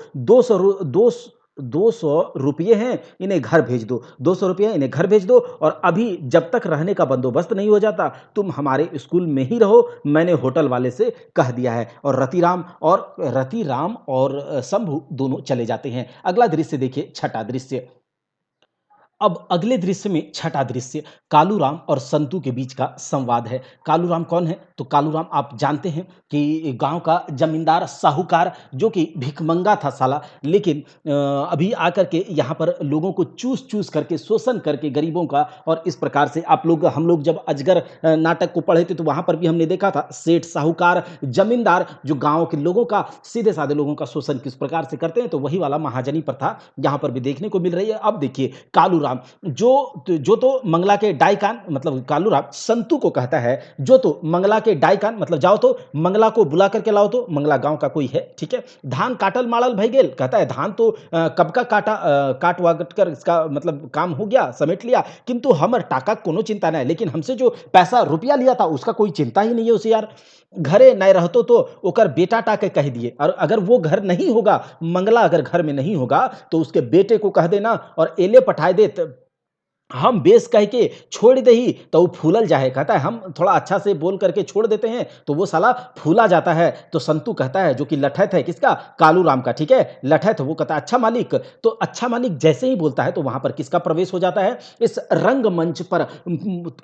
200 रुपये हैं, इन्हें घर भेज दो। 200 रुपये इन्हें घर भेज दो, और अभी जब तक रहने का बंदोबस्त नहीं हो जाता तुम हमारे स्कूल में ही रहो, मैंने होटल वाले से कह दिया है। और रतिराम और शंभू दोनों चले जाते हैं। अगला दृश्य देखिए, छठा दृश्य। अब अगले दृश्य में, छठा दृश्य, कालूराम और संतू के बीच का संवाद है। कालूराम कौन है? तो कालूराम आप जानते हैं कि गांव का जमींदार साहूकार, जो कि भिखमंगा था साला, लेकिन अभी आकर के यहाँ पर लोगों को चूस चूस करके, शोषण करके गरीबों का। और इस प्रकार से हम लोग जब अजगर नाटक को पढ़े थे तो वहाँ पर भी हमने देखा था सेठ साहूकार जमींदार जो गाँव के लोगों का, सीधे साधे लोगों का शोषण किस प्रकार से करते हैं, तो वही वाला महाजनी प्रथा यहाँ पर भी देखने को मिल रही है। अब देखिए कालूराम जो तो मंगला के डाइकान, मतलब कालूराम संतू को कहता है जो तो मंगला के डाइकान, मतलब जाओ तो मंगला को बुला करके लाओ, तो मंगला गांव का कोई है, ठीक है। धान काटल माड़ल भई गेल, कहता है धान तो कब का काट वाट कर इसका मतलब काम हो गया, समेट लिया, किंतु हमर टाका कोनो चिंता नहीं, लेकिन हमसे जो पैसा रुपया लिया था उसका कोई चिंता ही नहीं है उसे यार। घरे नहीं रहतो तो ओकर बेटा टाके कह दिए, और अगर वो घर नहीं होगा, मंगला अगर घर में नहीं होगा तो उसके बेटे को कह देना और एले पठाए दे, हम बेस कह के छोड़ दे ही तो वो फूलल जाए। कहता है हम थोड़ा अच्छा से बोल करके छोड़ देते हैं तो वो साला फूला जाता है। तो संतू कहता है, जो कि लठैत है, किसका? कालूराम का, ठीक है, लठैत। वो कहता है अच्छा मालिक। तो अच्छा मालिक जैसे ही बोलता है तो वहां पर किसका प्रवेश हो जाता है? इस रंगमंच पर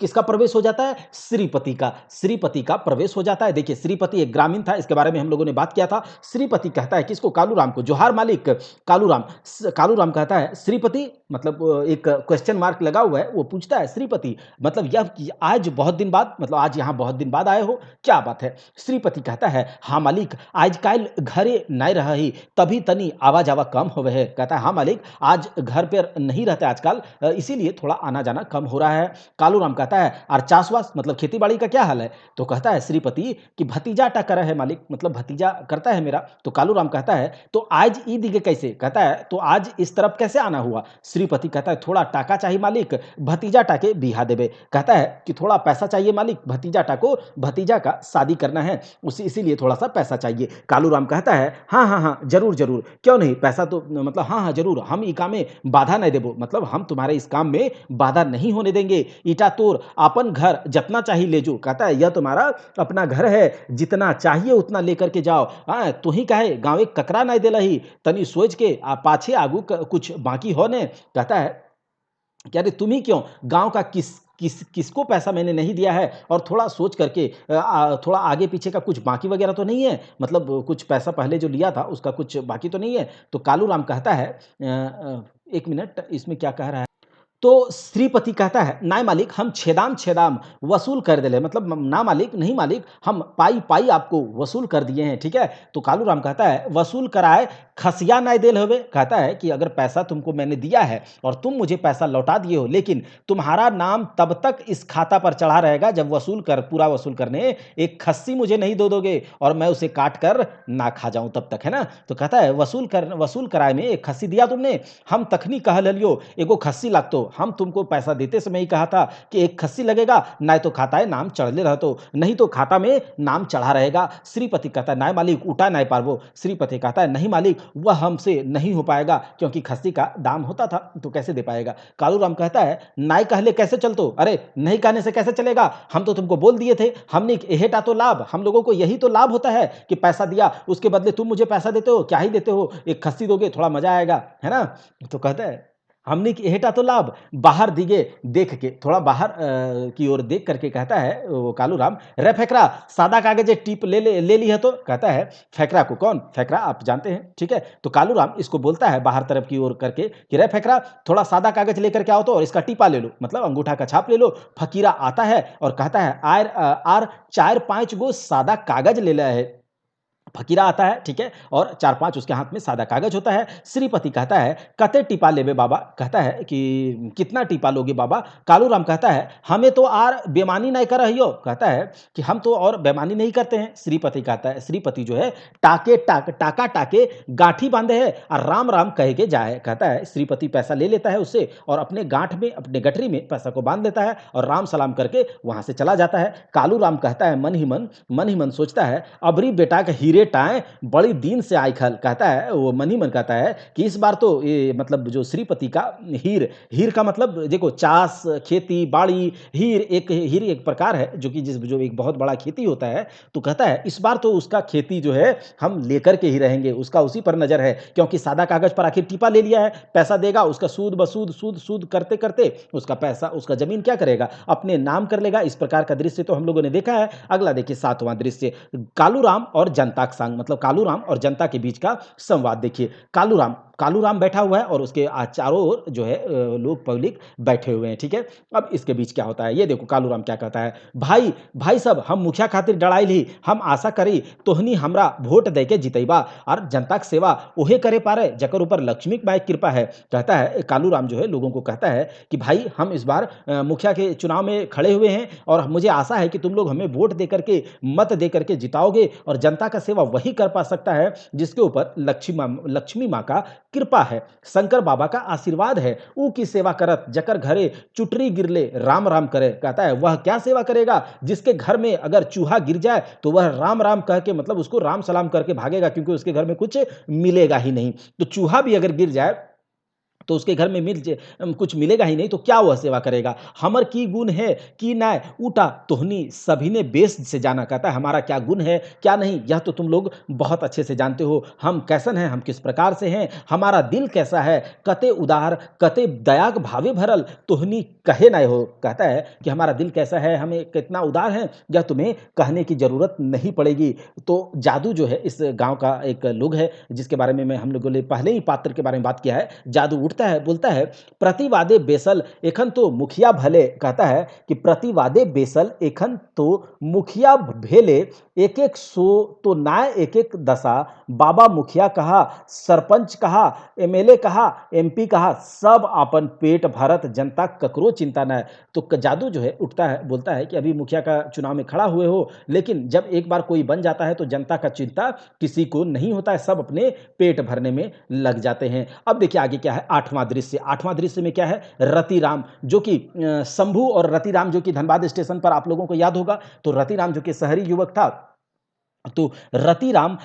किसका प्रवेश हो जाता है? श्रीपति का। श्रीपति का प्रवेश हो जाता है। देखिए श्रीपति एक ग्रामीण था, इसके बारे में हम लोगों ने बात किया था। श्रीपति कहता है किसको? कालूराम को, जोहार मालिक। कालूराम कहता है श्रीपति, मतलब एक क्वेश्चन मार्क लगा हुआ है, वो पूछता है श्रीपति, मतलब यह कि आज बहुत दिन बाद, मतलब आज यहाँ बहुत दिन बाद आए हो, क्या बात है? श्रीपति कहता है हाँ मालिक, आज काल घरे नहीं रहा ही, तभी तनी आवा जावा कम हो है। कहता है हाँ मालिक, आज घर पर नहीं रहते आजकल, इसीलिए थोड़ा आना जाना कम हो रहा है। कालूराम कहता है और चासवास, मतलब खेती बाड़ी का क्या हाल है? तो कहता है श्रीपति कि भतीजा टकर है मालिक, मतलब भतीजा करता है मेरा। तो कालूराम कहता है तो आज ई दिखे कैसे? कहता है तो आज इस तरफ कैसे आना हुआ? श्रीपति कहता है थोड़ा टाका चाहिए मालिक, भतीजा टाके बिहा देवे। कहता है कि थोड़ा पैसा चाहिए मालिक, भतीजा टाको, भतीजा का शादी करना है, उसी इसीलिए थोड़ा सा पैसा चाहिए। कालूराम कहता है हाँ हाँ हाँ जरूर जरूर, क्यों नहीं, पैसा तो मतलब हाँ हाँ जरूर, हम ई काम में बाधा नहीं देबो, मतलब हम तुम्हारे इस काम में बाधा नहीं होने देंगे। ईटा तोर अपन घर जितना चाहिए ले जो। कहता है यह तुम्हारा अपना घर है, जितना चाहिए उतना लेकर के जाओ। हाँ तू ही कहे गाँव ककरा नहीं दिला ही, तनी सोच के पाछे आगू कुछ बाकी हो ने। कहता है क्या रे तुम ही क्यों, गांव का किसको पैसा मैंने नहीं दिया है, और थोड़ा सोच करके थोड़ा आगे पीछे का कुछ बाकी वगैरह तो नहीं है, मतलब कुछ पैसा पहले जो लिया था उसका कुछ बाकी तो नहीं है। तो कालूराम कहता है एक मिनट, इसमें क्या कह रहा है? तो श्रीपति कहता है ना मालिक, हम छेदाम छेदाम वसूल कर दिले, मतलब ना मालिक, नहीं मालिक, हम पाई पाई आपको वसूल कर दिए हैं, ठीक है। तो कालूराम कहता है वसूल कराए खसिया नहीं देल होवे। कहता है कि अगर पैसा तुमको मैंने दिया है और तुम मुझे पैसा लौटा दिए हो, लेकिन तुम्हारा नाम तब तक इस खाता पर चढ़ा रहेगा जब पूरा वसूल करने एक खस्सी मुझे नहीं दो दोगे और मैं उसे काट कर ना खा जाऊं तब तक, है ना। तो कहता है वसूल कराए में एक खस्सी दिया तुमने, हम तखनी कह लियो एगो खस्सी लागतो, हम तुमको पैसा देते समय ही कहा था कि एक खस्सी लगेगा, ना तो खाता है नाम चढ़ले रहतो, नहीं तो खाता में नाम चढ़ा रहेगा। श्रीपति कहता है ना मालिक, उठा नहीं पारबो। श्रीपति कहता है नहीं मालिक, वह हमसे नहीं हो पाएगा, क्योंकि खस्सी का दाम होता था, तो कैसे दे पाएगा। कालूराम कहता है नाई कहले कैसे चलतो, अरे नहीं कहने से कैसे चलेगा, हम तो तुमको बोल दिए थे, हमने एहेटा तो लाभ, हम लोगों को यही तो लाभ होता है कि पैसा दिया उसके बदले तुम मुझे पैसा देते हो, क्या ही देते हो, एक खस्सी दोगे थोड़ा मजा आएगा, है ना। तो कहता है हमने कि हेटा तो लाभ, बाहर दिगे देख के, थोड़ा बाहर की ओर देख करके कहता है वो कालूराम, रे फेकरा सादा कागज टिप ले ली है। तो कहता है फेकरा को, कौन फेकरा आप जानते हैं, ठीक है। तो कालूराम इसको बोलता है बाहर तरफ की ओर करके कि रे फेकरा थोड़ा सादा कागज लेकर के आओ तो, और इसका टीपा ले लो, मतलब अंगूठा का छाप ले लो। फकीरा आता है और कहता है आर 4-5 गो सादा कागज ले ला है। फकीरा आता है, ठीक है, और 4-5 उसके हाथ में सादा कागज होता है। श्रीपति कहता है, "कते टिपा लेबे बाबा?" कहता है कि कितना टिपा लोगे बाबा? कालूराम कहता है, "हमें तो आर बेईमानी नहीं कर रहियो।" कहता है कि हम तो और बेईमानी नहीं करते हैं। श्रीपति जो है टाका टाके गांठी बांधे है और राम राम कह के जाए। कहता है श्रीपति पैसा ले लेता है उससे और अपने गांठ में, अपने गठरी में पैसा को बांध लेता है और राम सलाम करके वहां से चला जाता है। कालूराम कहता है मन ही मन सोचता है, अबरी बेटा के हीरे टाए बड़ी दिन से आइखल। कहता है वो मन ही मन कहता है कि इस बार तो ये मतलब जो श्रीपति का हीर का मतलब देखो, चास, खेती बाड़ी, हीर एक प्रकार है जो कि जो एक बहुत बड़ा खेती होता है। तो कहता है इस बार तो उसका खेती जो है हम लेकर के ही रहेंगे, उसका उसी पर नजर है, क्योंकि सादा कागज पर आखिर टिपा ले लिया है, पैसा देगा, उसका सूद बसूद सूद सूद करते करते उसका पैसा, उसका जमीन क्या करेगा, अपने नाम कर लेगा। इस प्रकार का दृश्य तो हम लोगों ने देखा है। अगला देखिए 7वां दृश्य, कालूराम और जनता का संग, मतलब कालूराम और जनता के बीच का संवाद देखिए। कालूराम बैठा हुआ है और उसके चारों ओर जो है लोग पब्लिक बैठे हुए हैं, ठीक है। अब इसके बीच क्या होता है ये देखो, कालूराम क्या कहता है, भाई भाई सब हम मुखिया खातिर डराई ली, हम आशा करी तोहनी हमरा वोट दे के जितैबा और जनता के सेवा ओहे करे पारे जकर ऊपर लक्ष्मी माई कृपा है। कहता है कालूराम जो है लोगों को कहता है कि भाई हम इस बार मुखिया के चुनाव में खड़े हुए हैं और मुझे आशा है कि तुम लोग हमें वोट दे करके, मत दे करके जिताओगे और जनता का सेवा वही कर पा सकता है जिसके ऊपर लक्ष्मी माँ का कृपा है, शंकर बाबा का आशीर्वाद है। ऊ की सेवा करत जकर घरे चुटरी गिरले राम राम करे। कहता है वह क्या सेवा करेगा, जिसके घर में अगर चूहा गिर जाए तो वह राम राम कह के, मतलब उसको राम सलाम करके भागेगा, क्योंकि उसके घर में कुछ मिलेगा ही नहीं। तो चूहा भी अगर गिर जाए तो उसके घर में कुछ मिलेगा ही नहीं, तो क्या वह सेवा करेगा। हमर की गुण है कि नाय उठा तोहनी सभी ने बेस से जाना। कहता है हमारा क्या गुण है क्या नहीं, यह तो तुम लोग बहुत अच्छे से जानते हो। हम कैसन हैं, हम किस प्रकार से हैं, हमारा दिल कैसा है, कते उदार कते दयाग भावे भरल तोहनी कहे ना हो। कहता है कि हमारा दिल कैसा है, हमें कितना उदार है, यह तुम्हें कहने की जरूरत नहीं पड़ेगी। तो जादू जो है इस गांव का एक लोग है जिसके बारे में हम लोगों ने पहले ही पात्र के बारे में बात किया है। जादू उठता है, बोलता है प्रतिवादे बेसल एखन तो मुखिया भले। कहता है कि प्रतिवादे बेसल एखन तो मुखिया भेले, एक एक सो तो नाय एक एक दशा, बाबा मुखिया कहा, सरपंच कहा, एमएलए कहा, एमपी कहा, सब अपन पेट भरत जनता ककरो चिंता न है। तो जादू जो है उठता है, बोलता है कि अभी मुखिया का चुनाव में खड़ा हुए हो, लेकिन जब एक बार कोई बन जाता है तो जनता का चिंता किसी को नहीं होता है, सब अपने पेट भरने में लग जाते हैं। अब देखिए आगे क्या है, 8वां दृश्य में क्या है, रतिराम जो कि शंभू और रतिराम जो कि धनबाद स्टेशन पर आप लोगों को याद होगा, तो रतिराम जो कि शहरी युवक था, तो रतिराम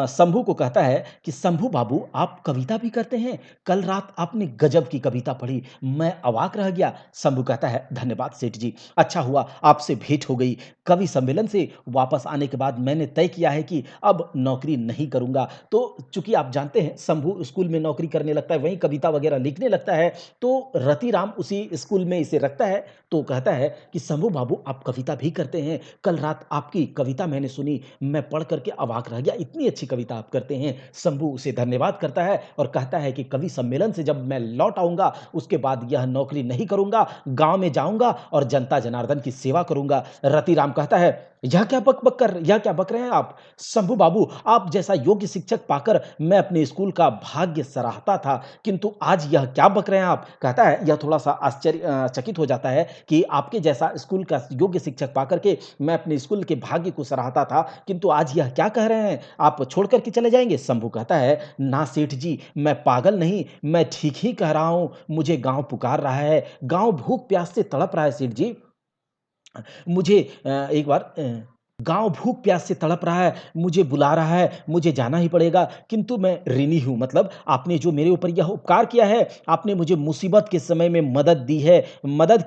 शंभू को कहता है कि शंभू बाबू आप कविता भी करते हैं, कल रात आपने गजब की कविता पढ़ी, मैं अवाक रह गया। शंभू कहता है धन्यवाद सेठ जी, अच्छा हुआ आपसे भेंट हो गई। कवि सम्मेलन से वापस आने के बाद मैंने तय किया है कि अब नौकरी नहीं करूंगा। तो चूंकि आप जानते हैं शंभू स्कूल में नौकरी करने लगता है, वहीं कविता वगैरह लिखने लगता है, तो रतिराम उसी स्कूल में इसे रखता है। तो कहता है कि शंभू बाबू आप कविता भी करते हैं, कल रात आपकी कविता मैंने सुनी, मैं पढ़ करके अवाक रह गया, इतनी अच्छी कविता आप करते हैं। शंभू उसे धन्यवाद करता है और कहता है कि कवि सम्मेलन से जब मैं लौट आऊंगा उसके बाद यह नौकरी नहीं करूंगा, गांव में जाऊंगा और जनता जनार्दन की सेवा करूंगा। रतिराम कहता है यह क्या बक रहे हैं आप शंभू बाबू, आप जैसा योग्य शिक्षक पाकर मैं अपने स्कूल का भाग्य सराहता था, किंतु आज यह क्या बक रहे हैं आप। कहता है यह थोड़ा सा आश्चर्यचकित हो जाता है कि आपके जैसा स्कूल का योग्य शिक्षक पाकर के मैं अपने स्कूल के भाग्य को सराहता था, किंतु आज यह क्या कह रहे हैं, आप छोड़ करके चले जाएंगे। शंभू कहता है ना सेठ जी, मैं पागल नहीं, मैं ठीक ही कह रहा हूं, मुझे गांव पुकार रहा है, गांव भूख प्यास से तड़प रहा है सेठ जी। मुझे एक बार गाँव भूख प्यास से तड़प रहा है, मुझे बुला रहा है, मुझे जाना ही पड़ेगा, किंतु मैं ऋणी हूँ। मतलब आपने जो मेरे ऊपर यह उपकार किया है, आपने मुझे मुसीबत के समय में मदद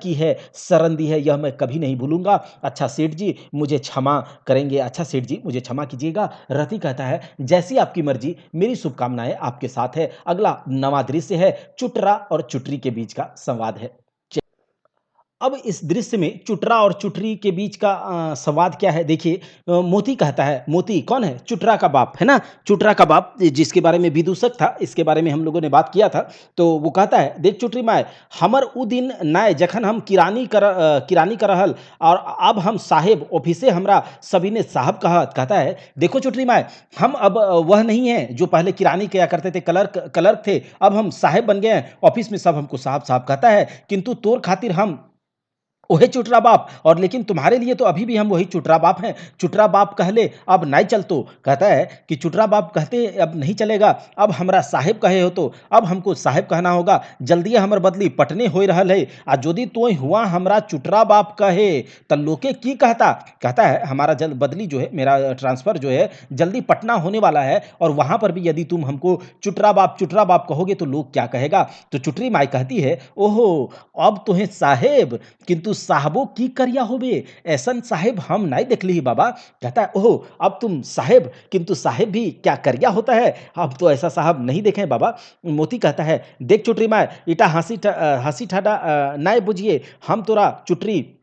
की है, शरण दी है, यह मैं कभी नहीं भूलूँगा। अच्छा सेठ जी मुझे क्षमा करेंगे, अच्छा सेठ जी मुझे क्षमा कीजिएगा। रति कहता है जैसी आपकी मर्ज़ी, मेरी शुभकामनाएँ आपके साथ है। अगला नवां दृश्य है, चुटरा और चुटरी के बीच का संवाद है। अब इस दृश्य में चुटरा और चुटरी के बीच का संवाद क्या है देखिए। मोती कहता है, मोती कौन है? चुटरा का बाप, है ना? चुटरा का बाप जिसके बारे में विदूषक था, इसके बारे में हम लोगों ने बात किया था। तो वो कहता है, देख चुटरी माय, हमर उ दिन नाय जखन हम किरानी करहल और अब हम साहेब ऑफिसे हमरा सभी साहब कहत। कहता है, देखो चुटरी माय, हम अब वह नहीं है जो पहले किरानी किया करते थे, क्लर्क क्लर्क थे, अब हम साहेब बन गए हैं, ऑफिस में सब हमको साहब साहब कहता है, किंतु तोर खातिर हम ओहे चुटरा बाप, और लेकिन तुम्हारे लिए तो अभी भी हम वही चुटरा बाप हैं। चुटरा बाप कहले अब नाई चलतो। कहता है कि चुटरा बाप कहते अब नहीं चलेगा, अब हमरा साहेब कहे हो, तो अब हमको साहेब कहना होगा। जल्दिए हमर बदली पटने होई रहल है, आ यदि तोय हुआ हमरा चुटरा बाप कहे त लोके की कहता। कहता है हमारा जल्द बदली जो है, मेरा ट्रांसफर जो है जल्दी पटना होने वाला है, और वहां पर भी यदि तुम हमको चुटरा बाप कहोगे तो लोग क्या कहेगा। तो चुटरी माई कहती है, ओहो, अब तुम्हें साहेब, किंतु साहबो की करिया होबे, ऐसन साहेब हम नहीं देखली ही बाबा। कहता है, ओहो, अब तुम साहेब, किंतु साहेब भी क्या करिया होता है, अब तो ऐसा साहब नहीं देखे हैं बाबा। मोती कहता है, देख चुटरी माय, इटा हंसी ठाडा नाय बुझिए, हम तोरा चुटरी।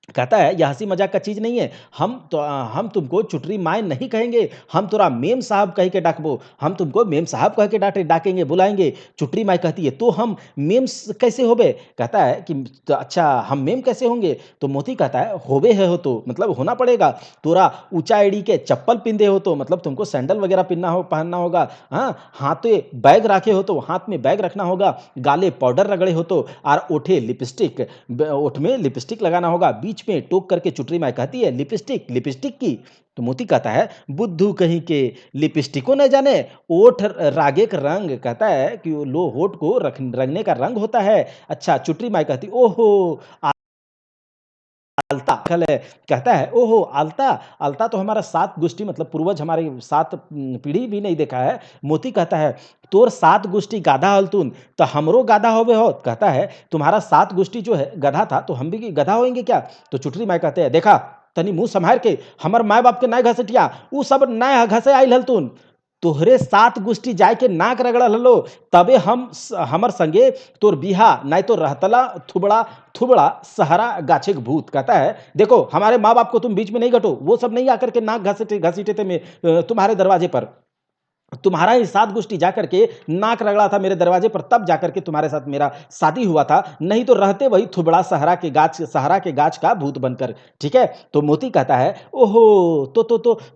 कहता है, यह हंसी मजाक का चीज नहीं है, हम तुमको चुटरी माय नहीं कहेंगे, हम तोरा मेम साहब कह के डाकबो, हम तुमको मेम साहब कह के डाकेंगे, बुलाएंगे। चुटरी माय कहती है, तो हम मेम कैसे होबे। कहता है कि तो अच्छा हम मेम कैसे होंगे। तो मोती कहता है, होबे है हो तो मतलब होना पड़ेगा, तोरा ऊंचा एड़ी के चप्पल पिंदे हो तो मतलब तुमको सैंडल वगैरह पहनना होगा, हाँ, हाथे बैग रखे हो तो हाथ में बैग रखना होगा, गाले पाउडर रगड़े हो तो, और ओठे लिपस्टिक, ओठ में लिपस्टिक लगाना होगा। बीच में टोक करके चुटरी माई कहती है, लिपस्टिक लिपस्टिक की। तो मोती कहता है, बुद्धू कहीं के, लिपस्टिको न जाने, ओठ रागे का रंग। कहता है कि वो लो होठ को रंगने का रंग होता है। अच्छा, चुटरी माई कहती, ओहो, आलता खल है। कहता है, ओहो आलता, आलता तो हमारा सात गोष्ठी मतलब पूर्वज हमारे सात पीढ़ी भी नहीं देखा है। मोती कहता है, तोर सात गोष्ठी गाधा हलतुन, तो हमरो गाधा होवे हो। कहता है, तुम्हारा सात गोष्ठी जो है गधा था, तो हम भी गधा होएंगे क्या। तो चुटरी माई कहते हैं, देखा तनी मुंह संभार के, हमर माय बाप के नाय घसटिया, उ सब नाय घसे आइल हलतुन, तोहरे सात गोष्ठी जाय के नाक रगड़ल हलो, तबे हमर संगे तोर बिहा, नाय तो रहतला थुबड़ा थुबड़ा सहरा गाछे के भूत। कहता है, देखो हमारे माँ बाप को तुम बीच में नहीं घटो, वो सब नहीं आकर के नाक घसीटे थे तुम्हारे दरवाजे पर, तुम्हारा ही सात गोष्ठी जाकर के नाक रगड़ा था मेरे दरवाजे पर, तब जाकर के तुम्हारे साथ मेरा शादी हुआ था, नहीं तो रहते वही थुबड़ा सहारा के गाछ का भूत बनकर। ठीक है। तो मोती कहता है, ओहो, तो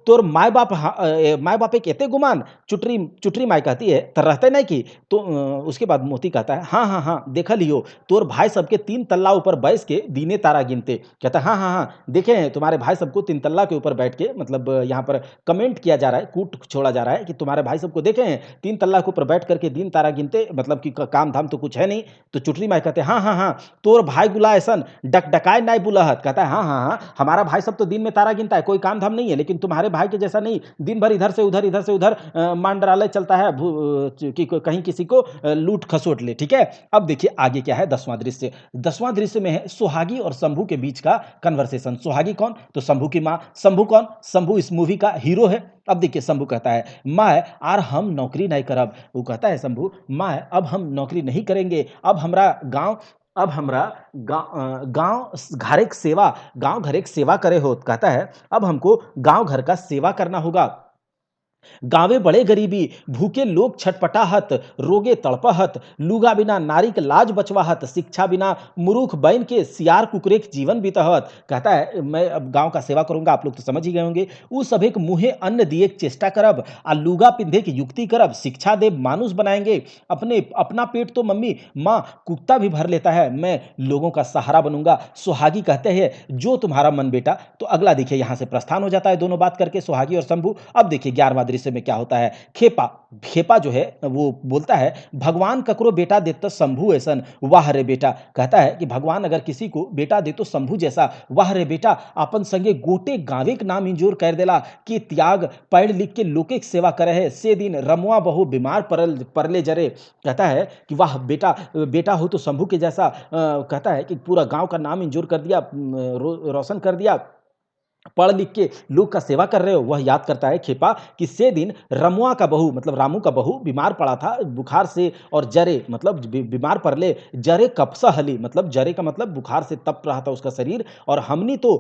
तोर माय बाप एक एते गुमान। चुटरी चुटरी माई कहती है, तर रहते नहीं की। तो उसके बाद मोती कहता है, हाँ हाँ हाँ देख लियो, तोर भाई सबके तीन तल्ला ऊपर बैस के दीने तारा गिनते। कहता है, हाँ हाँ हाँ देखे हैं तुम्हारे भाई सबको तीन तल्ला के ऊपर बैठ के, मतलब यहाँ पर कमेंट किया जा रहा है, कूट छोड़ा जा रहा है कि तुम्हारे भाई सबको देखे हैं तीन तल्ला के ऊपर बैठ करके दिन तारा गिनते, मतलब कि काम धाम तो कुछ है नहीं। तो चुटरी माई कहते हैं, हाँ हाँ हाँ, तोर भाई गुला ऐसन डकडकाए नाई बुलाहत। कहता है, हाँ हाँ हाँ, हमारा भाई सब तो दिन में तारा गिनता है, कोई काम धाम नहीं है, लेकिन तुम्हारे भाई के जैसा नहीं, दिन भर इधर से उधर मांडरालय चलता है, कि कहीं किसी को लूट खसोट ले। ठीक है। अब देखिए आगे क्या है, 10वां दृश्य। 10वां दृश्य में है सुहागी और शंभू के बीच का कन्वर्सेशन। सुहागी कौन, तो शंभू की माँ। शंभू कौन, शंभू इस मूवी का हीरो है। अब देखिए शंभू कहता है, माँ आर हम नौकरी नहीं करब। वो कहता है शंभू, माँ अब हम नौकरी नहीं करेंगे, अब हमरा गांव घर एक सेवा करे हो। कहता है, अब हमको गांव घर का सेवा करना होगा। गाँवे बड़े गरीबी, भूखे लोग छटपटाहत, रोगे तड़पहत, लूगा बिना नारी के लाज बचवाहत, शिक्षा बिना मुरूख बैन के सियार कुकरे के जीवन बीतहत। कहता है, मैं अब गांव का सेवा करूंगा, आप लोग तो समझ ही गए होंगे। उ सभे के मुँहे अन्न दिए के चेष्टा करब, आ लूगा पिंधे की युक्ति करब, शिक्षा दे मानुष बनाएंगे, अपना पेट तो मम्मी माँ कुत्ता भी भर लेता है, मैं लोगों का सहारा बनूंगा। सुहागी कहते हैं, जो तुम्हारा मन बेटा। तो अगला देखिए यहां से प्रस्थान हो जाता है दोनों बात करके, सुहागी और शंभू। अब देखिए 11वां दृश्य में क्या होता है। खेपा खेपा जो है वो बोलता है, भगवान ककरो बेटा देता शंभू ऐसन, वाह रे बेटा। कहता है कि भगवान अगर किसी को बेटा दे तो शंभू जैसा, वाह रे बेटा। अपन संगे गोटे गावे के नाम इंजोर कर देला कि त्याग पढ़ लिख के लोके के सेवा करे है, से दिन रमुआ बहु बीमार परले जरे। कहता है कि वाह बेटा, बेटा हो तो शंभू के जैसा। कहता है कि पूरा गांव का नाम इंजोर कर दिया, रोशन कर दिया, पढ़ लिख के लोग का सेवा कर रहे हो। वह याद करता है खेपा कि से दिन रमुआ का बहू मतलब रामू का बहू बीमार पड़ा था बुखार से और जरे मतलब बीमार पड़ले जरे कपसा हली मतलब जरे का मतलब बुखार से तप रहा था उसका शरीर और हमनी तो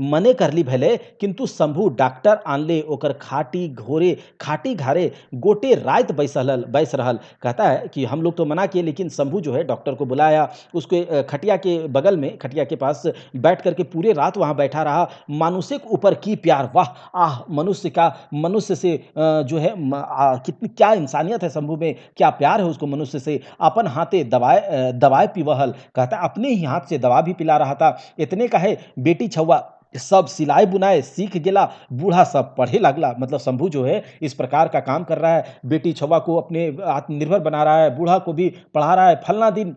मने कर ली भले किंतु शंभू डॉक्टर आनले ओकर खाटी घारे गोटे रात बैस रहल कहता है कि हम लोग तो मना किए लेकिन शंभू जो है डॉक्टर को बुलाया उसके खटिया के बगल में खटिया के पास बैठ करके पूरे रात वहां बैठा रहा। मनुष्य के ऊपर की प्यार वाह आह मनुष्य से जो है कितनी क्या इंसानियत है शंभू में क्या प्यार है उसको मनुष्य से अपन हाथे दवाए पीवहल कहता है अपने ही हाथ से दवा भी पिला रहा था। इतने का है बेटी छुआ सब सिलाई बुनाए सीख गेला बूढ़ा सब पढ़े लगला मतलब शंभू जो है इस प्रकार का काम कर रहा है बेटी छुआ को अपने आत्मनिर्भर बना रहा है बूढ़ा को भी पढ़ा रहा है। फलना दिन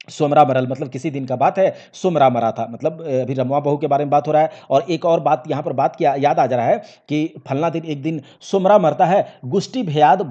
सोमरा मरल मतलब किसी दिन का बात है सोमरा मरा था मतलब अभी रमुआ बहू के बारे में बात हो रहा है और एक और बात यहाँ पर बात किया याद आ जा रहा है कि फलना दिन एक दिन सोमरा मरता है गुष्टी भेयाद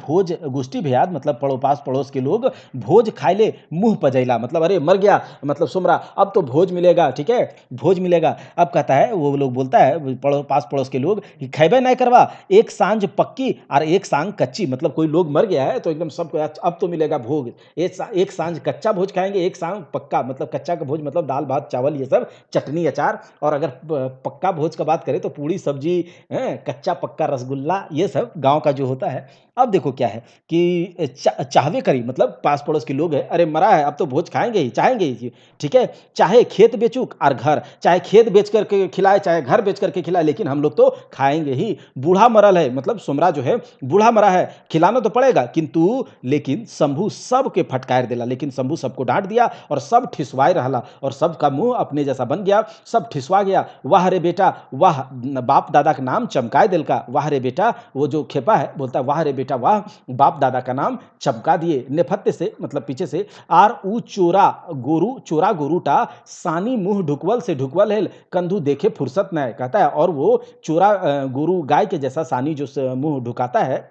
मतलब पास पड़ोस के लोग भोज खाए ले मुंह पजैला मतलब अरे मर गया मतलब सोमरा अब तो भोज मिलेगा ठीक है भोज मिलेगा। अब कहता है वो लोग बोलता है पास पड़ोस के लोग कि खैबे नहीं करवा एक सांझ पक्की और एक सांझ कच्ची मतलब कोई लोग मर गया है तो एकदम सबको अब तो मिलेगा भोग एक सांझ कच्चा भोज खाएंगे एक सांझ पक्का मतलब कच्चा का भोज मतलब दाल भात चावल ये सब चटनी अचार और अगर पक्का भोज का बात करें तो पूड़ी सब्जी कच्चा पक्का रसगुल्ला ये सब गांव का जो होता है। अब देखो क्या है कि चाहवे करी मतलब पास पड़ोस के लोग हैं अरे मरा है अब तो भोज खाएंगे ही चाहेंगे ही ठीक है चाहे खेत बेचूक और घर चाहे खेत बेच करके खिलाए चाहे घर बेच करके खिलाए लेकिन हम लोग तो खाएंगे ही। बूढ़ा मरल है मतलब सोमरा जो है बूढ़ा मरा है खिलाना तो पड़ेगा किंतु लेकिन शंभू सबके फटकार दिला लेकिन शंभू सबको डांट दिया और सब ठिसवाए रहला और सबका मुंह अपने जैसा बन गया सब ठिसवा गया। वाह रे बेटा वाह बाप दादा का नाम चमकाए दिल का वाह रे बेटा वो जो खेपा है बोलता वाह रे बेटा वाह बाप दादा का नाम चमका दिए नेपथ्य से मतलब पीछे से आर ऊ चोरा गोरूटा सानी मुंह ढुकवल से ढुकवल है कंधु देखे फुर्सत न कहता है और वो चोरा गोरू गाय के जैसा सानी जो मुंह ढुकाता है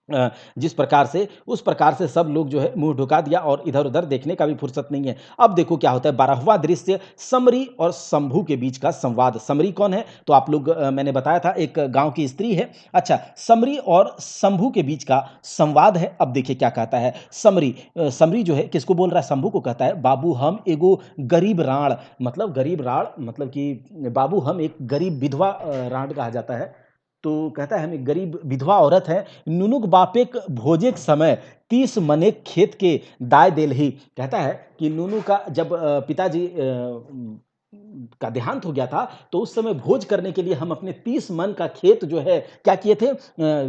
जिस प्रकार से उस प्रकार से सब लोग जो है मुंह ढुका दिया और इधर उधर देखने का भी फुर्सत नहीं है। अब देखो क्या होता है 12वां दृश्य समरी और शंभू के बीच का संवाद। समरी कौन है तो आप लोग मैंने बताया था एक गांव की स्त्री है। अच्छा समरी और शंभू के बीच का संवाद है। अब देखिए क्या कहता है समरी जो है किसको बोल रहा है शंभू को कहता है बाबू हम एगो गरीब राण मतलब कि बाबू हम एक गरीब विधवा राण कहा जाता है तो कहता है हम एक गरीब विधवा औरत है नुनुक बापेक भोजे के समय 30 मने खेत के दाय देल ही कहता है कि नुनू का जब पिताजी का देहांत हो गया था तो उस समय भोज करने के लिए हम अपने 30 मन का खेत जो है क्या किए थे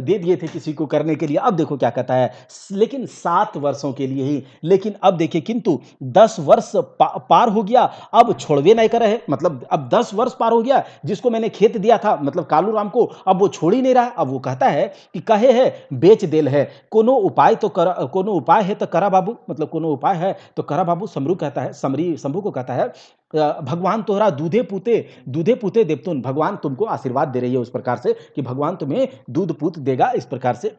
दे दिए थे किसी को करने के लिए। अब देखो क्या कहता है लेकिन 7 वर्षों के लिए ही लेकिन अब देखिए किंतु 10 वर्ष पार हो गया अब छोड़वे नहीं कर रहे मतलब अब 10 वर्ष पार हो गया जिसको मैंने खेत दिया था मतलब कालू राम को अब वो छोड़ ही नहीं रहा। अब वो कहता है कि कहे है बेच देल है कोनो उपाय है तो करा बाबू मतलब कोनो उपाय है तो करा बाबू समरू कहता है समरी शंभू को कहता है भगवान तोहरा दूधे पूते देवतुन भगवान तुमको आशीर्वाद दे रही है उस प्रकार से कि भगवान तुम्हें दूध पूत देगा इस प्रकार से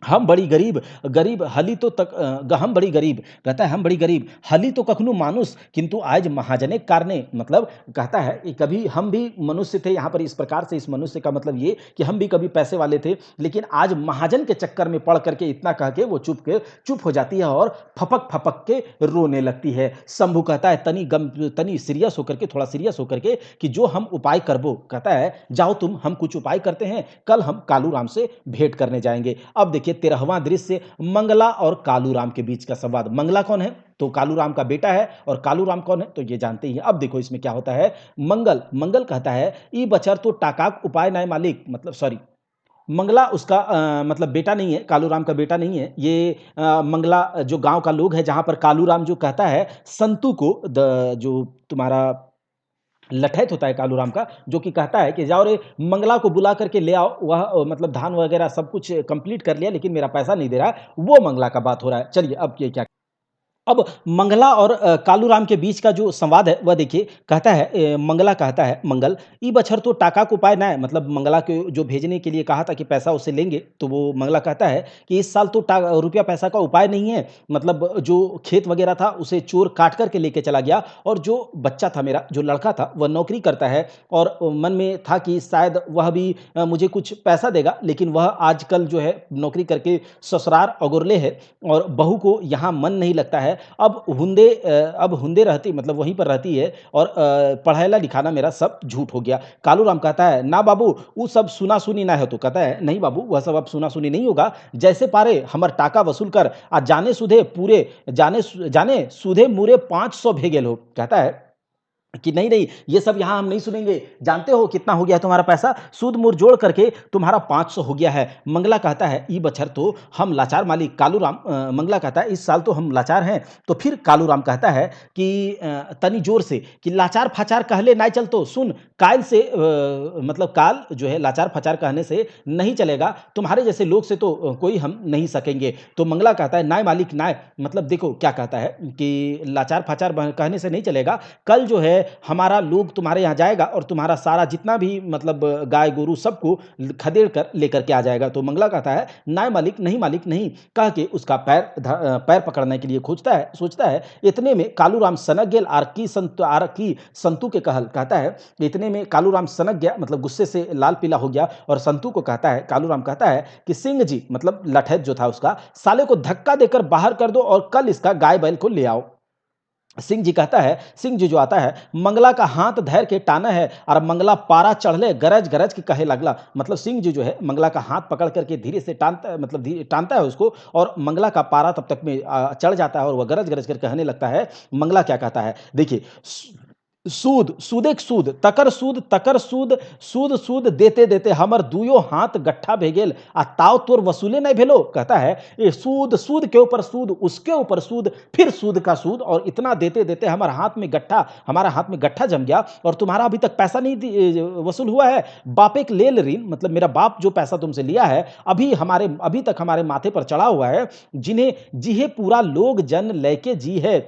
हम बड़ी गरीब हली तो तक हम बड़ी गरीब कहता है हम बड़ी गरीब हली तो कखनो मानुष किंतु आज महाजने कारणे मतलब कहता है कि कभी हम भी मनुष्य थे यहाँ पर इस प्रकार से इस मनुष्य का मतलब ये कि हम भी कभी पैसे वाले थे लेकिन आज महाजन के चक्कर में पड़ करके इतना कह के वो चुप हो जाती है और फपक के रोने लगती है। शंभू कहता है तनी सीरियस होकर के थोड़ा सीरियस होकर के कि जो हम उपाय करबो कहता है जाओ तुम हम कुछ उपाय करते हैं कल हम कालू राम से भेंट करने जाएंगे। अब देखिए 13वां दृश्य मंगला और कालू राम के बीच का संवाद। मंगला कौन है तो कालू राम का बेटा है और कालू राम कौन है तो ये जानते ही हैं। अब देखो इसमें क्या होता है मंगल कहता है ई बचर तो टाकाक उपाय नाय मालिक मतलब सॉरी मंगला उसका मतलब बेटा नहीं है कालू राम का बेटा नहीं है ये मंगला जो गांव का लोग है जहां पर कालू राम जो कहता है संतू को जो तुम्हारा लठैत होता है कालू राम का जो कि कहता है कि जाओ रे मंगला को बुला करके ले आओ वह मतलब धान वगैरह सब कुछ कंप्लीट कर लिया लेकिन मेरा पैसा नहीं दे रहा है वो मंगला का बात हो रहा है। चलिए अब ये क्या अब मंगला और कालूराम के बीच का जो संवाद है वह देखिए कहता है मंगला कहता है मंगल ई बछर तो टाका को उपाय ना है मतलब मंगला के जो भेजने के लिए कहा था कि पैसा उससे लेंगे तो वो मंगला कहता है कि इस साल तो रुपया पैसा का उपाय नहीं है मतलब जो खेत वगैरह था उसे चोर काट करके लेके चला गया और जो बच्चा था मेरा जो लड़का था वह नौकरी करता है और मन में था कि शायद वह भी मुझे कुछ पैसा देगा लेकिन वह आजकल जो है नौकरी करके ससुराल अगुरले है और बहू को यहाँ मन नहीं लगता है अब हुंदे रहती मतलब वहीं पर रहती है और पढ़ाना लिखाना मेरा सब झूठ हो गया। कालूराम कहता है ना बाबू वो सब सुना सुनी ना है तो कहता है नहीं बाबू वह सब अब सुना सुनी नहीं होगा जैसे पारे हमर टाका वसूल कर आज जाने सुधे मुरे 500 भेगेल हो कहता है कि नहीं नहीं ये सब यहाँ हम नहीं सुनेंगे जानते हो कितना हो गया है तुम्हारा पैसा सूद मूर जोड़ करके तुम्हारा 500 हो गया है। मंगला कहता है ई बछर तो हम लाचार मालिक कालूराम मंगला कहता है इस साल तो हम लाचार हैं तो फिर कालूराम कहता है कि तनी जोर से कि लाचार फाचार कहले नहीं चल तो सुन काल से मतलब काल जो है लाचार फाचार कहने से नहीं चलेगा तुम्हारे जैसे लोग से तो कोई हम नहीं सकेंगे। तो मंगला कहता है नाय मालिक नाय मतलब देखो क्या कहता है कि लाचार फाचार कहने से नहीं चलेगा कल जो है हमारा लोग तुम्हारे यहाँ जाएगा और तुम्हारा सारा जितना भी मतलब गाय गोरू सबको खदेड़ कर लेकर के आ जाएगा। तो मंगला कहता है नाय मालिक नहीं कह के उसका पैर पकड़ने के लिए खोजता है सोचता है इतने में कालूराम सनक गेल आर की संतु के कहल कहता है इतने में कालूराम सनक गया मतलब गुस्से से लाल पीला हो गया और संतु को कहता है कालूराम कहता है कि सिंह जी मतलब लठैत जो था उसका साले को धक्का देकर बाहर कर दो और कल इसका गाय बैल को ले आओ। सिंह जी कहता है सिंह जी जो आता है मंगला का हाथ धैर के टाना है और मंगला पारा चढ़ले गरज गरज के कहे लगला मतलब सिंह जी जो है मंगला का हाथ पकड़ करके धीरे से टानता मतलब टानता है उसको और मंगला का पारा तब तक में चढ़ जाता है और वह गरज गरज कर कहने लगता है। मंगला क्या कहता है देखिए सूद सूदेक सूद तकर सूद सूद सूद देते देते हमर दुयो हाथ गट्ठा भेगेल आ ताव तोर वसूले नहीं भेलो कहता है ये सूद सूद के ऊपर सूद उसके ऊपर सूद फिर सूद का सूद और इतना देते देते हमारा हाथ में गट्ठा जम गया और तुम्हारा अभी तक पैसा नहीं वसूल हुआ है। बापे के लेल ऋण मतलब मेरा बाप जो पैसा तुमसे लिया है अभी तक हमारे माथे पर चढ़ा हुआ है जिन्हें जिहे पूरा लोग जन लेके जी है।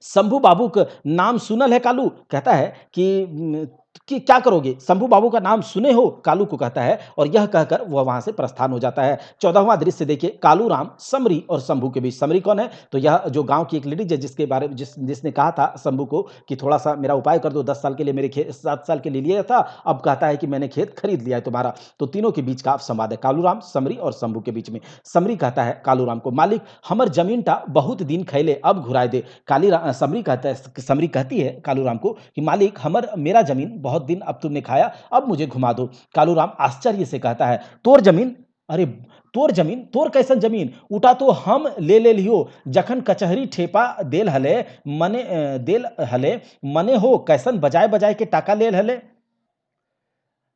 शंभू बाबू का नाम सुनल है कालू कहता है कि क्या करोगे शंभू बाबू का नाम सुने हो कालू को कहता है और यह कहकर वह वहां से प्रस्थान हो जाता है। 14वां दृश्य देखिए कालूराम समरी और शंभू के बीच। समरी कौन है तो यह जो गांव की एक लेडीज है जिसके बारे में जिसने कहा था शंभू को कि थोड़ा सा मेरा उपाय कर दो 10 साल के लिए मेरे खेत 7 साल के लिए लिया था अब कहता है कि मैंने खेत खरीद लिया है तुम्हारा। तो तीनों के बीच का संवाद है कालूराम समरी और शंभू के बीच में। समरी कहता है कालूराम को मालिक हमर जमीन टा बहुत दिन खैले अब घुराए दे। समरी कहती है कालूराम को कि मालिक मेरा जमीन बहुत दिन अब तुमने खाया अब मुझे घुमा दो। कालूराम आश्चर्य से कहता है तोर जमीन अरे तोर कैसन जमीन उठा तो हम ले लियो जखन कचहरी ठेपा देल हले मने हो कैसन बजाय बजाय के टाका लेल हले।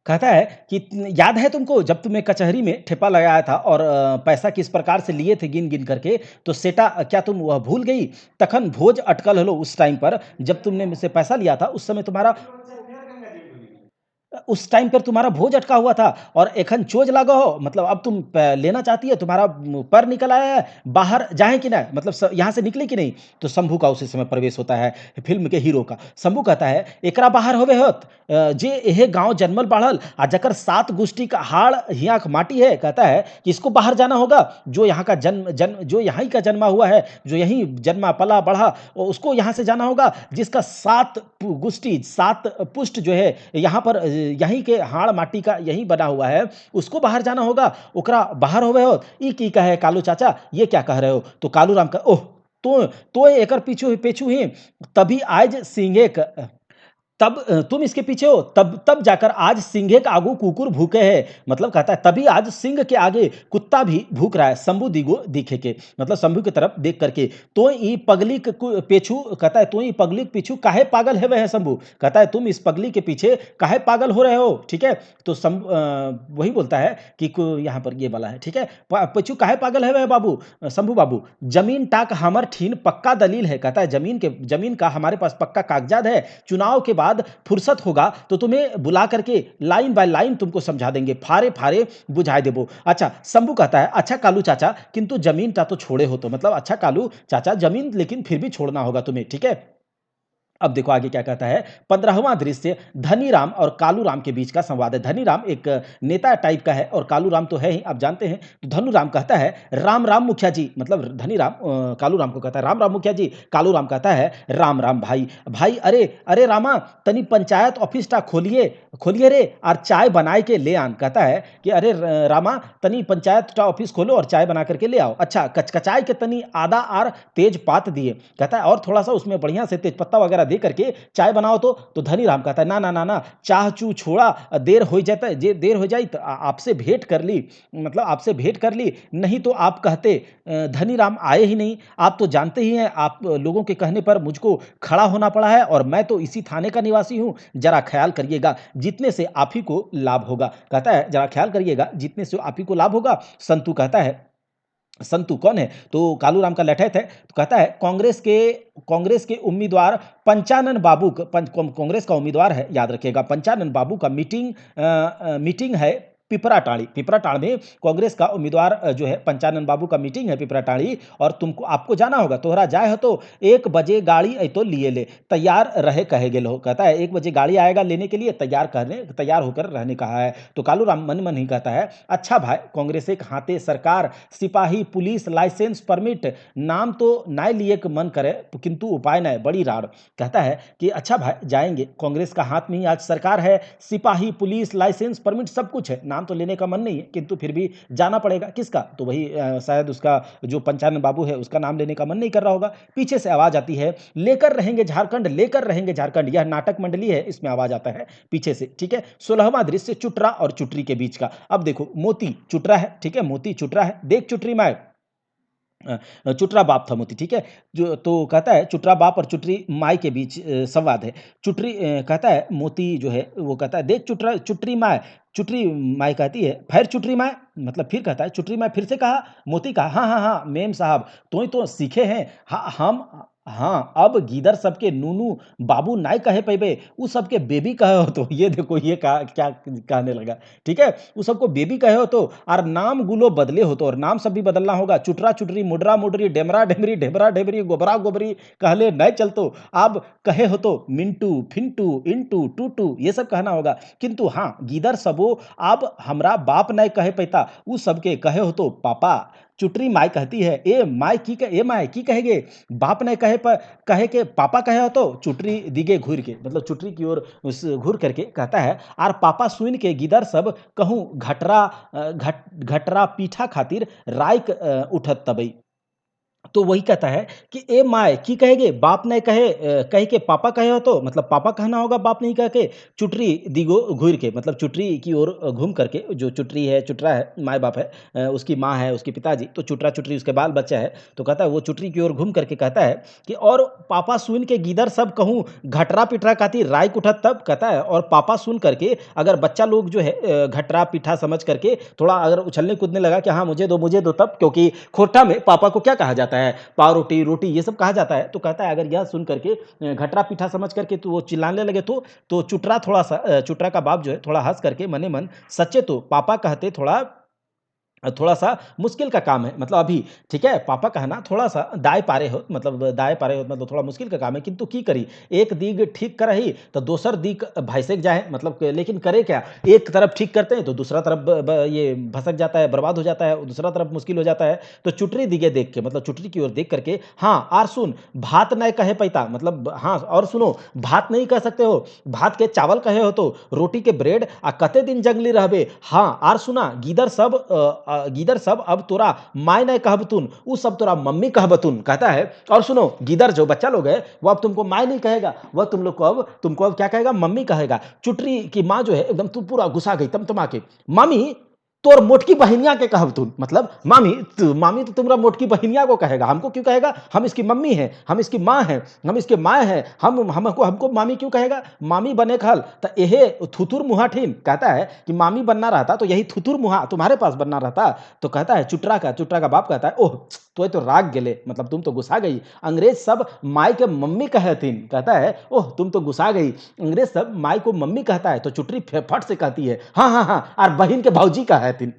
कहता है कि याद है तुमको जब तुमने कचहरी में ठेपा लगाया था और पैसा किस प्रकार से लिए थे गिन गिन करके तो सेटा क्या तुम वह भूल गई तखन भोज अटकल हलो उस टाइम पर जब तुमने मुझसे पैसा लिया था उस समय तुम्हारा उस टाइम पर तुम्हारा भोज अटका हुआ था और एखन चोज लागो हो मतलब अब तुम लेना चाहती है तुम्हारा पर निकल आया है बाहर जाए कि ना मतलब यहाँ से निकले कि नहीं। तो शंभू का उसी समय प्रवेश होता है फिल्म के हीरो का। शंभू कहता है एकरा बाहर होवे होत जे एहे गांव जन्मल बढ़ल आ जकर 7 गुष्टी का हाड़ हिया के माटी है कहता है कि इसको बाहर जाना होगा जो यहाँ का जो यहाँ का जन्मा हुआ है जो यहीं जन्मा पला बढ़ा उसको यहाँ से जाना होगा जिसका 7 गुष्टी 7 पुष्ट जो है यहाँ पर यहीं के हाड़ माटी का यहीं बना हुआ है उसको बाहर जाना होगा ओकरा बाहर होवे हो ई की कहे कालू चाचा ये क्या कह रहे हो। तो कालू राम का ओह तो एकर पीछू पेछू ही तभी आज सिंहे तब तुम इसके पीछे हो तब जाकर आज सिंह के आगू कुकुर भूखे है मतलब कहता है तभी आज सिंह के आगे कुत्ता भी भूख रहा है शंभू दिखे के मतलब शंभू की तरफ देख करके तो ई पगली के पीछू कहता है तो ई पगली के पीछू काहे पागल है वह शंभू कहता है तुम इस पगली के पीछे काहे पागल हो रहे हो ठीक है। तो वही बोलता है कि यहाँ पर ये वाला है ठीक है पीछू काहे पागल है वह बाबू शंभू बाबू जमीन टाक हमर ठीन पक्का दलील है कहता है जमीन का हमारे पास पक्का कागजात है चुनाव के बाद फुर्सत होगा तो तुम्हें बुला करके लाइन बाय लाइन तुमको समझा देंगे, फारे फारे बुझाए देबो। अच्छा, शंभू कहता है, अच्छा कालू चाचा, किंतु जमीन ता तो छोड़े हो, तो मतलब अच्छा कालू चाचा जमीन लेकिन फिर भी छोड़ना होगा तुम्हें, ठीक है। अब देखो आगे क्या कहता है। 15वां दृश्य धनीराम और कालूराम के बीच का संवाद है। धनीराम एक नेता टाइप का है और कालूराम तो है ही, आप जानते हैं। तो धनुराम कहता है, राम राम मुखिया जी, मतलब धनीराम कालूराम को कहता है, राम राम मुखिया जी। कालूराम कहता है, राम राम भाई। भाई अरे अरे रामा, तनी पंचायत ऑफिस टा खोलिए खोलिए रे, और चाय बनाए के ले आन। कहता है कि अरे रामा, तनी पंचायत टा ऑफिस खोलो और चाय बना करके ले आओ। अच्छा, कचकचाई के तनी आदा और तेज पात दिए। कहता है और थोड़ा सा उसमें बढ़िया से तेज पत्ता वगैरह दे करके चाय बनाओ। तो धनी राम कहता है, ना ना ना ना, चाह चू छोड़ा, देर हो जाता है, जे देर हो जाई तो आपसे भेंट कर ली, मतलब आपसे भेंट कर ली, नहीं तो आप कहते धनी राम आए ही नहीं। आप तो जानते ही हैं, आप लोगों के कहने पर मुझको खड़ा होना पड़ा है, और मैं तो इसी थाने का निवासी हूं। जरा ख्याल करिएगा, जितने से आप ही को लाभ होगा। कहता है जरा ख्याल करिएगा, जितने से आप ही को लाभ होगा। संतू कहता है, संतू कौन है? तो कालूराम का लठैत है। तो कहता है, कांग्रेस के उम्मीदवार पंचानन बाबू कांग्रेस का उम्मीदवार है, याद रखिएगा, पंचानन बाबू का मीटिंग है पिपराटाड़ में। कांग्रेस का उम्मीदवार जो है पंचानन बाबू का मीटिंग है पिपराटाड़ी, और तुमको आपको जाना होगा। तोहरा जाए हो तो 1 बजे गाड़ी आई तो लिए ले, तैयार रहे कहे गेल हो। कहता है 1 बजे गाड़ी आएगा लेने के लिए, तैयार होकर रहने कहा है। तो कालूराम मन मन ही कहता है, अच्छा भाई, कांग्रेस एक हाथे सरकार, सिपाही, पुलिस, लाइसेंस, परमिट, नाम तो नाय लिए के मन करे, किंतु उपाय नाय, बड़ी राड़। कहता है कि अच्छा भाई, जाएंगे, कांग्रेस का हाथ में ही आज सरकार है, सिपाही, पुलिस, लाइसेंस, परमिट सब कुछ है, नाम तो लेने का मन नहीं है, किंतु फिर भी जाना पड़ेगा। किसका? तो वही शायद उसका जो पंचानन बाबू है, उसका नाम लेने का मन नहीं कर रहा होगा। पीछे से आवाज आती है, लेकर रहेंगे झारखंड, लेकर रहेंगे झारखंड। यह नाटक मंडली है, इसमें आवाज आता है पीछे से, ठीक है। 16वां दृश्य चुटरा और चुटरी के बीच का। अब देखो, मोती चुटरा है, ठीक है, मोती चुटरा है। देख चुटरी माय, चुटरा बाप था मोती, ठीक है। जो तो कहता है, चुटरा बाप और चुटरी माई के बीच संवाद है। कहता है, मोती जो है वो कहता है, देख चुटरी माय। चुटरी माई कहती है, फिर चुटरी माय, मतलब फिर कहता है, चुटरी माय फिर से कहा। मोती कहा, हाँ हाँ हाँ मेम साहब, तो सीखे हैं। हम हाँ, अब गीदर सबके नूनू बाबू नाय कहे पैबे, उ सबके बेबी कहे हो। तो ये देखो, ये क्या कहने लगा, ठीक है। उस सबको बेबी कहे हो तो, और नाम गुलो बदले हो तो, और नाम सब भी बदलना होगा। चुटरा चुटरी, मुडरा मुडरी, डेमरा डेमरी, ढेबरा ढेबरी, गोबरा गोबरी कहले नहीं चलतो। अब कहे हो तो मिंटू, फिंटू, इंटू, टूटू, ये सब कहना होगा। किंतु हाँ, गीदर सबो अब हमरा बाप नहीं कहे पैता, उ सबके कहे हो तो पापा। चुटरी माई कहती है, ए माई की कहेगे, बाप ने कहे के पापा कहे हो तो। चुटरी दिगे घूर के, मतलब चुटरी की ओर घूर करके कहता है, आर पापा सुन के गिदर सब कहूँ घटरा पीठा खातिर राइक उठत तबई। तो वही कहता है कि ए माय की कहेगे, बाप ने कहे के पापा कहे हो तो, मतलब पापा कहना होगा, बाप नहीं कह के। चुटरी दिगो घूर के, मतलब चुटरी की ओर घूम करके, जो चुटरी है, चुटरा है, माय बाप है, उसकी माँ है, उसके पिताजी, तो चुटरा चुटरी उसके बाल बच्चा है। तो कहता है, वो चुटरी की ओर घूम करके कहता है कि और पापा सुन के गीदर सब कहूँ घटरा पिटरा खातिर राय उठत तब। कहता है और पापा सुन करके अगर बच्चा लोग जो है घटरा पिठा समझ करके थोड़ा अगर उछलने कूदने लगा कि हाँ मुझे दो तब, क्योंकि खोटा में पापा को क्या कहा जाता है, पाव रोटी रोटी ये सब कहा जाता है। तो कहता है अगर यह सुन करके घटरा पीठा समझ करके तो वो चिल्लाने लगे, तो चुटरा थोड़ा सा चुटरा का बाप जो है थोड़ा हंस करके मने मन, सच्चे तो पापा कहते थोड़ा सा मुश्किल का काम है, मतलब अभी ठीक है, पापा कहना थोड़ा सा दाएं पारे हो, मतलब थोड़ा मुश्किल का काम है, किंतु की करी, एक दिग ठीक कर रही तो दूसर दिग भैंसक जाए, मतलब लेकिन करे क्या, एक तरफ ठीक करते हैं तो दूसरा तरफ ये भसक जाता है, बर्बाद हो जाता है, दूसरा तरफ मुश्किल हो जाता है। तो चुटरी दिगे देख के, मतलब चुटरी की ओर देख करके, हाँ आर सुन, भात नहीं कहे पैता, मतलब हाँ और सुनो, भात नहीं कह सकते हो, भात के चावल कहे हो तो, रोटी के ब्रेड आ कते दिन जंगली रहबे। हाँ आर सुना, गीदर सब अब तोरा माय नहीं कहबतुन, उ सब तोरा मम्मी कहबतुन। कहता है और सुनो, गीदर जो बच्चा लोग है वो अब तुमको माय नहीं कहेगा, वह तुमको अब क्या कहेगा, मम्मी कहेगा। चुटरी की माँ जो है एकदम तू पूरा गुस्सा गई तमतमा के, मामी तोर मोटकी बहिनिया के कहबतुन, मतलब मामी तो तुम्हारा मोटकी बहिनिया को कहेगा, हमको क्यों कहेगा, हम इसकी मम्मी हैं, हम इसकी माँ हैं, हम इसके माँ हैं, हमको मामी क्यों कहेगा, मामी बने खल तो यहे थुथुर मुहा ठीन। कहता है कि मामी बनना रहता तो यही थुथुर मुहा तुम्हारे पास बनना रहता। तो कहता है चुटरा का बाप कहता है, ओह तो राग गेले, मतलब तुम तो गुस्सा गई। अंग्रेज सब माई के मम्मी कहतीन, कहता है ओह तुम तो गुस्सा गई। अंग्रेज सब माई को मम्मी कहता है तो चुटरी फट से कहती है हाँ हाँ हाँ, और बहन के भौजी कहतीन।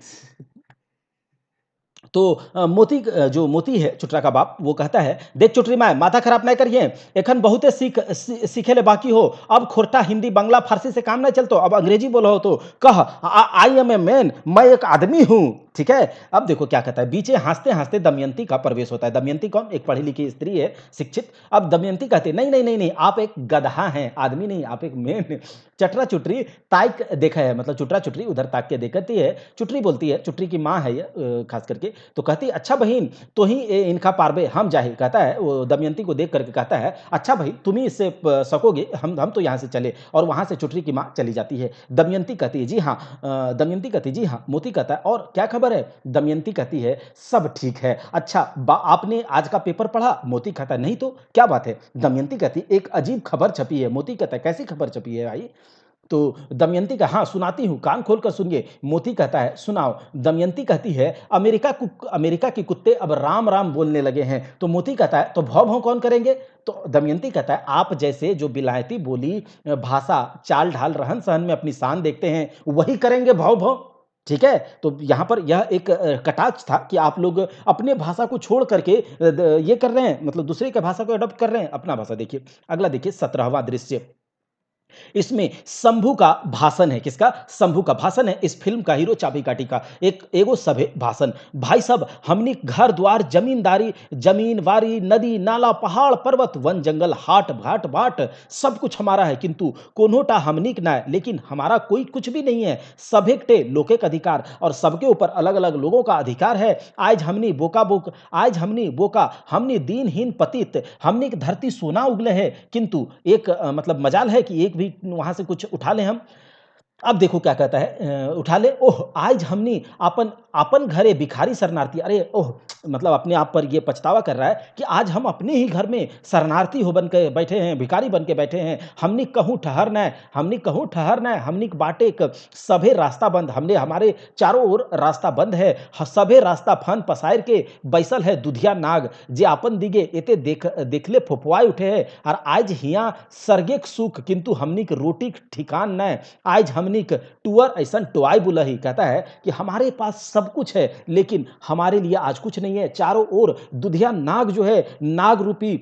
तो मोती जो मोती है चुटरा का बाप, वो कहता है देख चुटरी माय माथा खराब नहीं करिए, एखन बहुते सीखे ले बाकी हो, अब खोरटा हिंदी बांग्ला फारसी से काम नहीं चलतो, अब अंग्रेजी बोलो हो तो कह आई एम ए मैन, मैं एक आदमी हूं। ठीक है, अब देखो क्या कहता है, बीचे हंसते हंसते दमयंती का प्रवेश होता है। दमयंती कौन? एक पढ़ी लिखी स्त्री है, शिक्षित। अब दमयंती कहती है नहीं नहीं नहीं नहीं, आप एक गधा हैं, आदमी नहीं, आप एक मैन। चटरा चुटरी ताक देखा है, मतलब चुटरा चुटरी उधर ताक के देखती है। चुटरी बोलती है, चुटरी की माँ है ये खास करके, तो कहती अच्छा बहन तो ही इनका पारबे हम जाहि, कहता है वो दमयंती को देख करके कहता है अच्छा भाई तुम ही इससे सकोगे, हम तो यहाँ से चले, और वहाँ से चुटरी की माँ चली जाती है। दमयंती कहती है जी हाँ, दमयंती कहती जी हाँ। मोती कहता है और क्या खबर है? दमयंती कहती है सब ठीक है। अच्छा आपने आज का पेपर पढ़ा? मोती कहता है नहीं तो क्या बात है? दमयंती कहती एक अजीब खबर छपी है। मोती कहता है कैसी खबर छपी है भाई? तो दमयंती का हाँ सुनाती हूँ, कान खोलकर सुनिए। मोती कहता है सुनाओ। दमयंती कहती है अमेरिका के कुत्ते अब राम राम बोलने लगे हैं। तो मोती कहता है तो भौं भौं कौन करेंगे? तो दमयंती कहता है आप जैसे जो विलायती बोली भाषा चाल ढाल रहन सहन में अपनी शान देखते हैं वही करेंगे भौं भौं। ठीक है, तो यहाँ पर यह एक कटाक्ष था कि आप लोग अपने भाषा को छोड़ करके ये कर रहे हैं, मतलब दूसरे के भाषा को अडॉप्ट कर रहे हैं, अपना भाषा देखिए। अगला देखिए 17वां दृश्य, इसमें शंभू का भाषण है। किसका? शंभू का भाषण है। इस फिल्म का हीरो चाबी काटी का एक एगो सभे भाषण। भाई साहब हमनी घर द्वार जमींदारी जमीन वारी नदी नाला पहाड़ पर्वत वन जंगल हाट घाट बाट सब कुछ हमारा है, किंतु कोनोटा हमनिक ना है, लेकिन हमारा कोई कुछ भी नहीं है। सभेकटे लोके का अधिकार और सबके ऊपर अलग अलग लोगों का अधिकार है। आज हमनी बोका हमनी दीनहीन पतित हमनी की धरती सोना उगले है, किंतु एक मतलब मजाल है कि एक भी वहां से कुछ उठा ले हम। अब देखो क्या कहता है, उठा ले ओह आज हमनी अपन अपन घरे भिखारी शरणार्थी, अरे ओह मतलब अपने आप पर ये पछतावा कर रहा है कि आज हम अपने ही घर में शरणार्थी हो बन के बैठे हैं, भिखारी बन के बैठे हैं। हमनी कहूँ ठहरना है, हमनी के बाटे एक सभे रास्ता बंद, हमने हमारे चारों ओर रास्ता बंद है। सभे रास्ता फन पसायर के बैसल है दुधिया नाग, जे अपन दिगे एते देखले फोफवाए उठे है, और आज हिया सर्गेक सुख किंतु हमनी के रोटी ठिकान न। आज हमनी के टूअर ऐसा टोआई बुलही, कहता है कि हमारे पास सब कुछ है लेकिन हमारे लिए आज कुछ नहीं है। चारों ओर दुधिया नाग जो है, नाग रूपी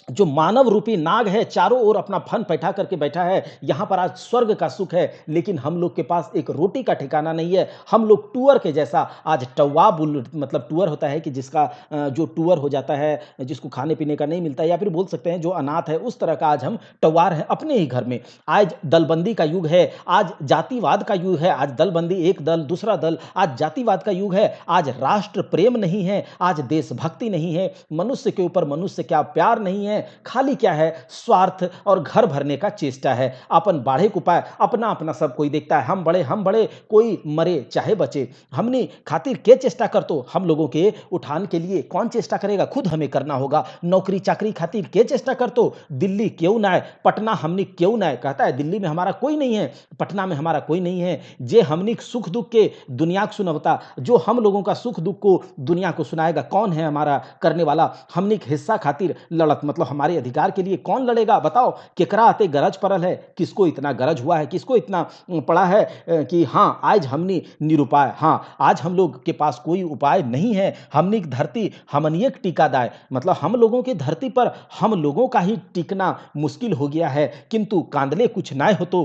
जो मानव रूपी नाग है, चारों ओर अपना फन बैठा करके बैठा है। यहां पर आज स्वर्ग का सुख है लेकिन हम लोग के पास एक रोटी का ठिकाना नहीं है। हम लोग टूअर के जैसा आज टवा बुल, मतलब टूअर होता है कि जिसका जो टूअर हो जाता है, जिसको खाने पीने का नहीं मिलता है, या फिर बोल सकते हैं जो अनाथ है, उस तरह का आज हम टवार हैं अपने ही घर में। आज दलबंदी का युग है, आज जातिवाद का युग है, आज दलबंदी एक दल दूसरा दल, आज जातिवाद का युग है। आज राष्ट्र प्रेम नहीं है, आज देशभक्ति नहीं है, मनुष्य के ऊपर मनुष्य क्या प्यार नहीं है, खाली क्या है स्वार्थ और घर भरने का चेष्टा है। अपन बाढ़े को पाए अपना अपना सब कोई देखता है, हम बड़े कोई मरे चाहे बचे। हमने खातिर के चेष्टा कर, तो हम लोगों के उठान के लिए कौन चेष्टा करेगा? खुद हमें करना होगा। नौकरी चाकरी खातिर के चेष्टा कर, तो दिल्ली क्यों ना है, पटना हमने क्यों ना है, कहता है दिल्ली में हमारा कोई नहीं है, पटना में हमारा कोई नहीं है। जे हमने सुख दुख के दुनिया को सुनवता, जो हम लोगों का सुख दुख को दुनिया को सुनाएगा, कौन है हमारा करने वाला? हमने हिस्सा खातिर लड़त, मतलब हमारे अधिकार के लिए कौन लड़ेगा बताओ? केकरा आते गरज पड़ल है, किसको इतना गरज हुआ है, किसको इतना पड़ा है कि हाँ आज हमने निरुपाय, हाँ आज हम लोग के पास कोई उपाय नहीं है। हमने धरती हमनिए टीकादाय, मतलब हम लोगों की धरती पर हम लोगों का ही टिकना मुश्किल हो गया है, किंतु कांदले कुछ ना हो तो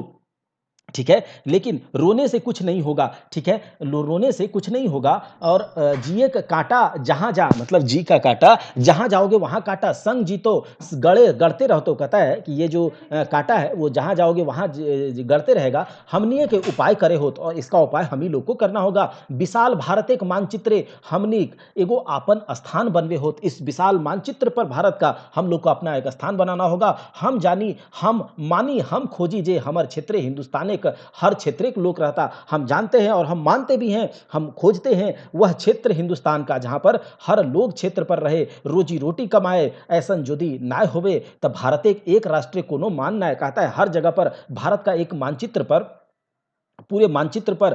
ठीक है, लेकिन रोने से कुछ नहीं होगा। ठीक है, रोने से कुछ नहीं होगा। और जिए का कांटा जहां जा, मतलब जी का कांटा जहां जाओगे वहां कांटा संग जीतो गड़े गड़ते रहो। कहता है कि ये जो कांटा है वो जहां जाओगे वहां गड़ते रहेगा। हमने के उपाय करे हो, और इसका उपाय हम ही लोग को करना होगा। विशाल भारत एक मानचित्रे हमनी एगो आपन स्थान बनवे हो, इस विशाल मानचित्र पर भारत का हम लोग को अपना एक स्थान बनाना होगा। हम जानी हम मानी हम खोजी जे हमर क्षेत्र हिंदुस्तान हर क्षेत्र के लोग रहता, हम जानते हैं और हम मानते भी हैं, हम खोजते हैं वह क्षेत्र हिंदुस्तान का जहां पर हर लोग क्षेत्र पर रहे, रोजी रोटी कमाए। ऐसन यदि ना होवे तब भारत एक राष्ट्र कोनो मान ना, कहता है हर जगह पर भारत का एक मानचित्र पर पूरे मानचित्र पर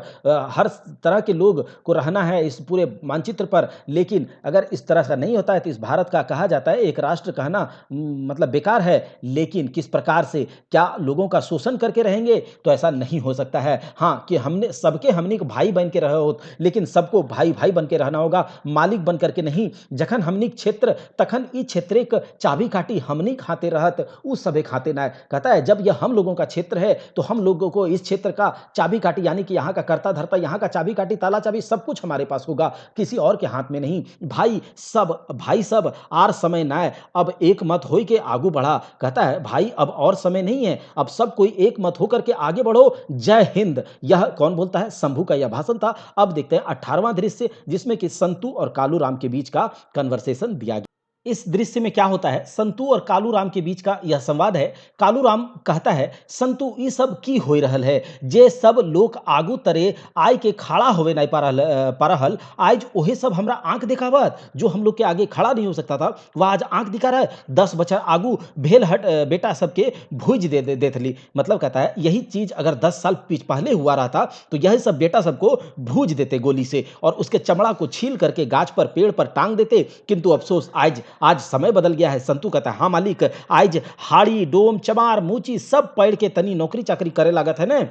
हर तरह के लोग को रहना है इस पूरे मानचित्र पर, लेकिन अगर इस तरह से नहीं होता है तो इस भारत का कहा जाता है एक राष्ट्र कहना मतलब बेकार है। लेकिन किस प्रकार से क्या लोगों का शोषण करके रहेंगे, तो ऐसा नहीं हो सकता है। हाँ, कि हमने सबके हमनी के भाई बन के रहे हो, लेकिन सबको भाई भाई बन के रहना होगा, मालिक बन करके नहीं। जखन हमनी के क्षेत्र तखन ई क्षेत्रेक चाबी काटी हमनी खाते रहत उ सबे खाते ना। कहता है जब यह हम लोगों का क्षेत्र है तो हम लोगों को इस क्षेत्र का चाबी काटी, यानी कि यहाँ का कर्ता धर्ता, यहाँ का चाबी काटी, ताला चाबी सब कुछ हमारे पास होगा, किसी और के हाथ में नहीं। भाई सब आर समय ना है, अब एक मत होई के आगू बढ़ा। कहता है भाई अब और समय नहीं है, अब सब कोई एक मत होकर के आगे बढ़ो, जय हिंद। यह कौन बोलता है? शंभू का यह भाषण था। अब देखते हैं 18वां दृश्य, जिसमें कि संतू और कालू राम के बीच का कन्वर्सेशन दिया गया। इस दृश्य में क्या होता है, संतू और कालू राम के बीच का यह संवाद है। कालू राम कहता है संतू ई सब की हो रहल है, जे सब लोग आगू तरे आय के खड़ा होवे नहीं पा रहल, आज ओहे सब हमरा आंख दिखावत, जो हम लोग के आगे खड़ा नहीं हो सकता था वह आज आंख दिखा रहा है। 10 बछर आगू भेल हट बेटा सबके भूज देथली। मतलब कहता है यही चीज अगर 10 साल पहले हुआ रहा था तो यही सब बेटा सबको भूज देते गोली से, और उसके चमड़ा को छील करके गाछ पर पेड़ पर टांग देते। किंतु अफसोस आज आज समय बदल गया है। संतू कहता है हाँ मालिक, आज हाड़ी डोम चमार मूची सब पैर के तनी नौकरी चाकरी करे लागत है ना।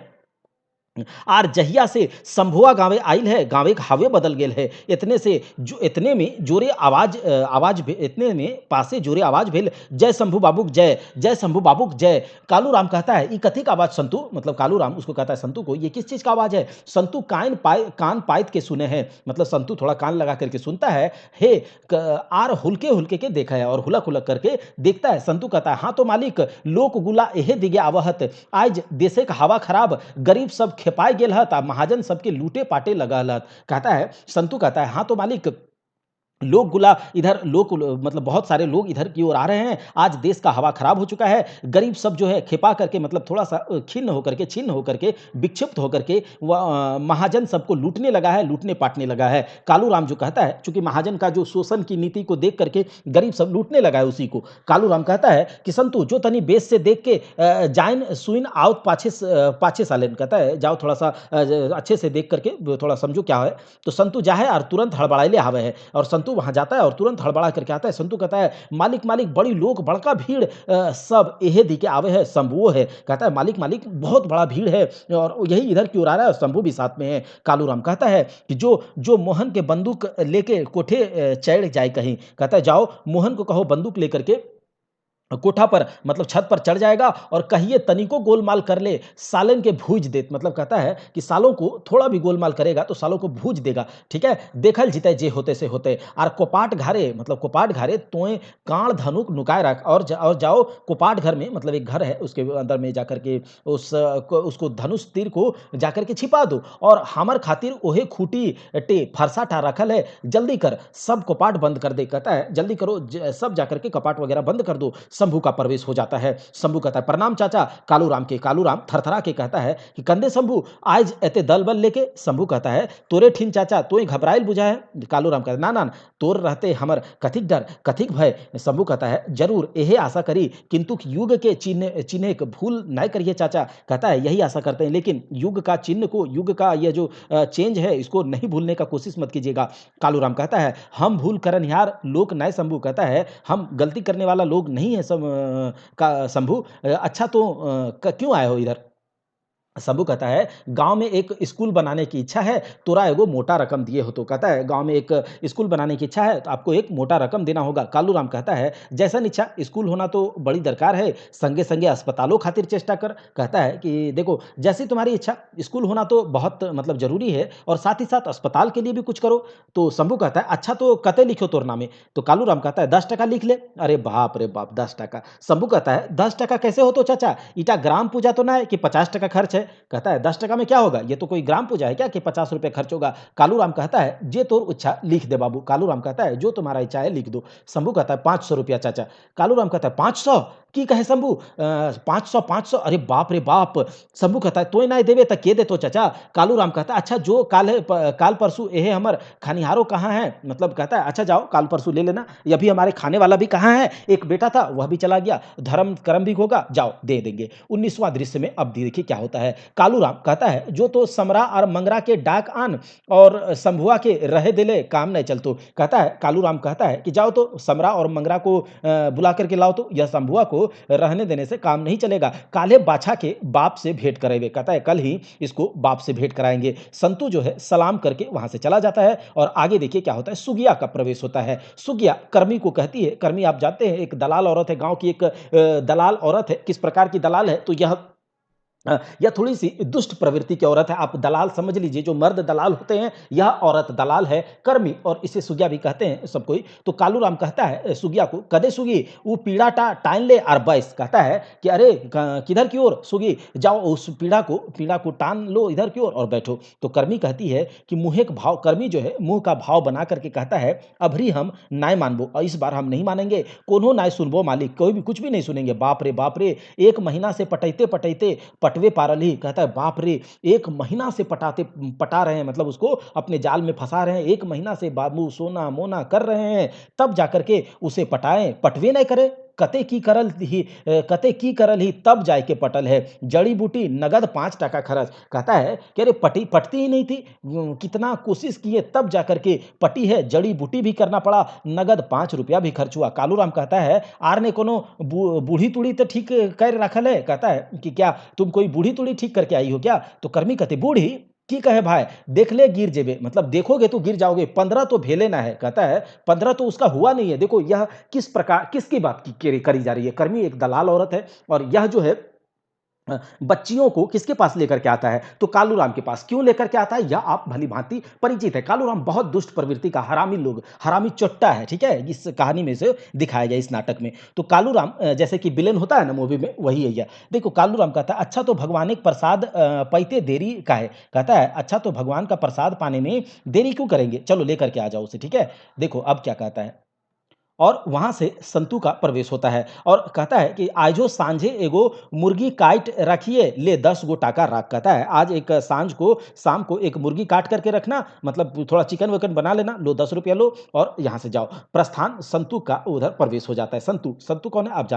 आर जहिया से शंभुआ गाँवे आइल है, गाँवे के हवे बदल गेल है। इतने से जो इतने में जोरे इतने में पासे जोरे आवाज भेल, जय शंभू बाबूक जय, जय शंभू बाबूक जय। कालू राम कहता है ये कथी का आवाज संतू, मतलब कालू राम उसको कहता है संतू को, ये किस चीज का आवाज है? संतू कान पायत के सुने हैं, मतलब संतू थोड़ा कान लगा करके सुनता है। हे आर हुलके हुलके के देखा है, और हुलक हुलक करके देखता है। संतू कहता है हाँ तो मालिक, लोक गुला एहे दिगे आवहत, आज देशे का हवा खराब, गरीब सब खेपाए गेल हत, आ महाजन सबके लूटे पाटे लगल हत। कहता है संतू कहता है हाँ तो मालिक, लोग गुला इधर लोग मतलब बहुत सारे लोग इधर की ओर आ रहे हैं, आज देश का हवा खराब हो चुका है, गरीब सब जो है खेपा करके मतलब थोड़ा सा छिन्न होकर के विक्षिप्त होकर के महाजन सबको लूटने लगा है, लूटने पाटने लगा है। कालू राम जो कहता है चूंकि महाजन का जो शोषण की नीति को देख करके गरीब सब लूटने लगा है उसी को। कालू राम कहता है कि संतु जो तनी बेस से देख के जाइन सुइन आओ पाछे सालेन, कहता है जाओ थोड़ा सा अच्छे से देख करके थोड़ा समझो क्या है। तो संतु जाए और तुरंत हड़बड़ाइले आवे है, और संतु वहां जाता है और तुरंत हड़बड़ा करके आता है। संतु कहता है मालिक मालिक बड़ी लोग बड़का भीड़ सब एहे दी के आवे है, शंभुओ है। कहता है मालिक मालिक बहुत बड़ा भीड़ है, और यही इधर की ओर आ रहा है, शंभू भी साथ में है। कालू राम कहता है कि जो जो मोहन के बंदूक लेके कोठे चढ़ जाए कहीं, कहता है जाओ मोहन को कहो बंदूक लेकर के कोठा पर मतलब छत पर चढ़ जाएगा, और कहिए तनिको गोलमाल कर ले सालन के भूज देत। मतलब कहता है कि सालों को थोड़ा भी गोलमाल करेगा तो सालों को भूज देगा। ठीक है, देखल जीते जे होते से होते। और कोपाट घरे मतलब कोपाट घरे तोए कांड धनुक नुकाए रख, और जाओ कोपाट घर में, मतलब एक घर है उसके अंदर में जाकर के उसको धनुष तीर को जाकर के छिपा दो, और हमर खातिर ओहे खूटी टे फरसा ठा रखल है, जल्दी कर सब कपाट बंद कर दे। कहता है जल्दी करो, सब जाकर के कपाट वगैरह बंद कर दो। शंभू का प्रवेश हो जाता है। शंभू कहता है प्रणाम चाचा कालू राम के। कालू राम थरथरा के कहता है कि कंदे शंभू आज एते दल बल लेके। शंभू कहता है तोरे ठीन चाचा तोय घबराइल बुझा है। कालू राम कहता है ना ना तोर रहते हमर कथिक डर कथिक भय। शंभू कहता है जरूर यही आशा करी, किंतु युग के चिन्ह के भूल नहीं करिए चाचा। कहता है यही आशा करते हैं, लेकिन युग का चिन्ह को, युग का ये जो चेंज है इसको नहीं भूलने का कोशिश मत कीजिएगा। कालू राम कहता है हम भूल करनिहार लोग नहीं। शंभू कहता है हम गलती करने वाला लोग नहीं है शंभू। अच्छा तो क्यों आए हो इधर? शंभू कहता है गांव में एक स्कूल बनाने की इच्छा है, तोरा एगो मोटा रकम दिए हो। तो कहता है गांव में एक स्कूल बनाने की इच्छा है तो आपको एक मोटा रकम देना होगा। कालू राम कहता है जैसा इच्छा, स्कूल होना तो बड़ी दरकार है, संगे संगे अस्पतालों खातिर चेष्टा कर। कहता है कि देखो जैसी तुम्हारी इच्छा, स्कूल होना तो बहुत मतलब जरूरी है, और साथ ही साथ अस्पताल के लिए भी कुछ करो। तो शंभू कहता है अच्छा तो कते लिखो तोर नामे। तो कालू राम कहता है 10 टका लिख ले। अरे बाप रे बाप 10 टका। शंभू कहता है 10 टका कैसे हो तो चाचा, इटा ग्राम पूजा तो ना है कि 50 टका खर्च है। कहता है 10 टका में क्या होगा, ये तो कोई ग्राम पूजा है क्या कि 50 रुपए खर्च होगा। कालू राम कहता है जे तोर इच्छा लिख दे बाबू। कालू राम कहता है जो तुम्हारा इच्छा है लिख दो। शंभू कहता है 500 रुपया चाचा। कालू राम कहता है 500, की कहे शंभू 500 500 अरे बाप रे बाप। शंभू कहता है तोय नहीं देवे त के देतो चाचा। कालू राम कहता है अच्छा जो काल परसों एहे हमर खनिहारो कहाँ है, मतलब कहता है अच्छा जाओ काल परसों ले लेना, ये भी हमारे खाने वाला भी कहाँ है, एक बेटा था वह भी चला गया, धर्म कर्म भी होगा, जाओ दे देंगे। 19वां दृश्य में अब देखिए क्या होता है। कालू राम कहता है जो तो समरा और मंगरा के डाक आन और शंभुआ के रहे दिले काम नहीं चलतो। कहता है कालू राम कहता है कि जाओ तो समरा और मंगरा को बुला करके लाओ, तो यह शंभुआ को रहने देने से काम नहीं चलेगा, काले बाछा के बाप से भेंट करेंगे। कहता है कल ही इसको बाप से भेंट कराएंगे। संतु जो है सलाम करके वहां से चला जाता है और आगे देखिए क्या होता है। सुगिया का प्रवेश होता है। सुगिया कर्मी को कहती है, कर्मी आप जानते हैं एक दलाल औरत है, गांव की एक दलाल औरत है। किस प्रकार की दलाल है, तो यह थोड़ी-सी दुष्ट प्रवृत्ति की औरत है। आप दलाल समझ लीजिए, जो मर्द दलाल होते हैं, यह औरत दलाल है, कर्मी, और इसे सुगिया भी कहते हैं सब कोई। तो कालू राम कहता है सुगिया को, "कदे सुगी, वो पीड़ा टान ले और बैस।" कहता है कि अरे किधर की ओर सुगी, जाओ उस पीड़ा को टान लो इधर की ओर और बैठो। तो कर्मी कहती है कि मुँहे का भाव, कर्मी जो है मुँह का भाव बना करके कहता है, "अभरी हम नाय मानबो, और इस बार हम नहीं मानेंगे, कोनो नाय सुनबो मालिक, कोई भी कुछ भी नहीं सुनेंगे।" बाप रे बाप रे! 1 महीना से पटैते-पटैते पटवे पारल ही। कहता है बाप रे, 1 महीना से पटा रहे हैं, मतलब उसको अपने जाल में फंसा रहे हैं, 1 महीना से बाबू सोना मोना कर रहे हैं, तब जाकर के उसे पटाएं, पटवे नहीं करे। कते की करल ही तब जाय के पटल है, जड़ी बूटी नगद 5 टका खर्च। कहता है कि अरे पटती ही नहीं थी, कितना कोशिश किए तब जाकर के पटी है, जड़ी बूटी भी करना पड़ा, नगद 5 रुपया भी खर्च हुआ। कालू राम कहता है आर ने कोनो बूढ़ी तुड़ी तो ठीक कर रखल है। कहता है कि क्या तुम कोई बूढ़ी तुड़ी ठीक करके आई हो क्या? तो कर्मी कहते बूढ़ी की कहे भाई, देख ले गिर जेबे, मतलब देखोगे तो गिर जाओगे, 15 तो भेले ना है। कहता है 15 तो उसका हुआ नहीं है। देखो यह किस प्रकार किसकी बात करी जा रही है। कर्मी एक दलाल औरत है और यह जो है बच्चियों को किसके पास लेकर के आता है, तो कालू राम के पास। क्यों लेकर के आता है यह आप भली भांति परिचित है। कालू राम बहुत दुष्ट प्रवृत्ति का हरामी चोट्टा है, ठीक है, इस कहानी में से दिखाया गया इस नाटक में। तो कालू राम जैसे कि विलेन होता है ना मूवी में, वही है यह। देखो कालू राम कहता है अच्छा तो भगवान एक प्रसाद पैते देरी का है। कहता है अच्छा तो भगवान का प्रसाद पाने में देरी क्यों करेंगे, चलो लेकर के आ जाओ उसे, ठीक है। देखो अब क्या कहता है, और वहां से संतु का प्रवेश होता है और कहता है कि आजो सांझे एगो मुर्गी काट रखिए ले 10 गो टाका राख। कहता है आज एक सांझ को शाम को एक मुर्गी काट करके रखना, मतलब थोड़ा चिकन वकन बना लेना, लो 10 रुपया लो और यहाँ से जाओ। प्रस्थान संतु का उधर प्रवेश हो जाता है। संतु संतु कौन है आप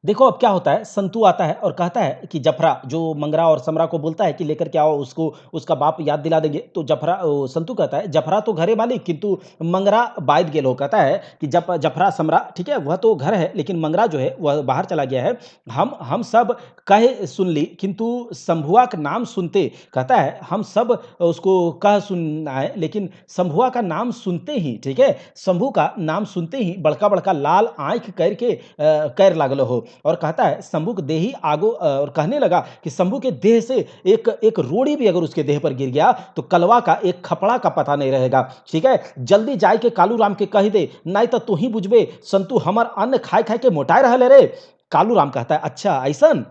देखो अब क्या होता है। संतु आता है और कहता है कि जफरा, जो मंगरा और समरा को बोलता है कि लेकर के आओ उसको, उसका बाप याद दिला देंगे। तो संतु कहता है जफरा तो घरे मालिक, किंतु मंगरा बायद गेल हो। कहता है कि जफरा समरा ठीक है वह तो घर है, लेकिन मंगरा जो है वह बाहर चला गया है। हम सब कहे सुन ली, किंतु शंभुआ का नाम सुनते, कहता है हम सब उसको कह सुना है, लेकिन शंभुआ का नाम सुनते ही, ठीक है, शंभू का नाम सुनते ही बड़का बड़का लाल आंख करके कैर लागल हो। और कहता है शंभू के देही आगो, और कहने लगा कि शंभू के देह से एक एक रोड़ी भी अगर उसके देह पर गिर गया तो कलवा का एक खपड़ा का पता नहीं रहेगा, ठीक है। जल्दी जाए के कालू राम के कह दे, नहीं तो तू ही बुझबे संतु हमर अन्न खाए खाए के मोटाए रहले रे। कालू राम कहता है अच्छा ऐसन,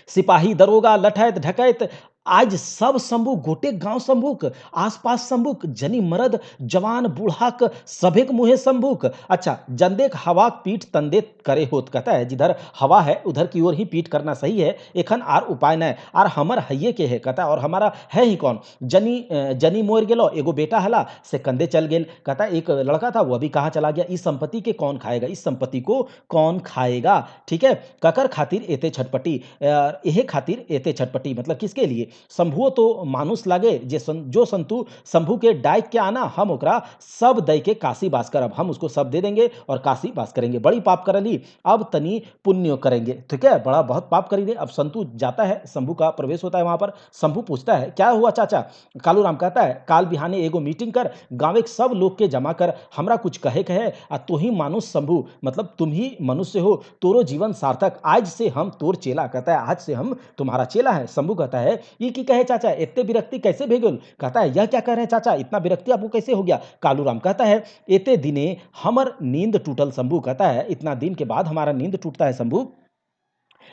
सिपाही दरोगा लठैत ढकैत आज सब शंभू, गोटे गांव शंभूक, आसपास शंभूक, जनी मरद जवान बूढ़ाक सभेक मुहे शंभूक। अच्छा जंदेक हवा पीठ तंदे करे होत। कहता है जिधर हवा है उधर की ओर ही पीठ करना सही है, एखन आर उपाय न आर हमर हइये के है। कहता है और हमारा है ही कौन, जनी मोर गेलो, एगो बेटा हला से कंधे चल गेल। कहता है एक लड़का था वह भी कहाँ चला गया, इस संपत्ति के कौन खाएगा, इस संपत्ति को कौन खाएगा, ठीक है। ककर खातिर एते छटपटी, एहे खातिर एते छटपटी, मतलब किसके लिए, शंभुओ तो मानुस लागे जो संतु शंभू के डाइक के आना, हम ओकरा सब दई के काशी बास करब, हम उसको सब दे देंगे और काशी बास करेंगे। बड़ी पाप करली, अब तनी पुण्य करेंगे, ठीक है, बड़ा बहुत पाप करेंगे। अब संतु जाता है, शंभू का प्रवेश होता है वहां पर। शंभू पूछता है क्या हुआ चाचा। कालू राम कहता है काल बिहाने एगो मीटिंग कर, गाँव के सब लोग के जमा कर, हमरा कुछ कहे के है, आ तू ही मानुस शंभू, मतलब तुम ही मनुष्य हो, तोरो जीवन सार्थक, आज से हम तोर चेला। कहता है आज से हम तुम्हारा चेला है। शंभू कहता है ये की कहे चाचा, इतने विरक्ति कैसे भेगल। कहता है यह क्या कह रहे हैं चाचा, इतना विरक्ति आपको कैसे हो गया। कालू राम कहता है एते दिने हमर नींद टूटल। शंभू कहता है इतना दिन के बाद हमारा नींद टूटता है शंभू।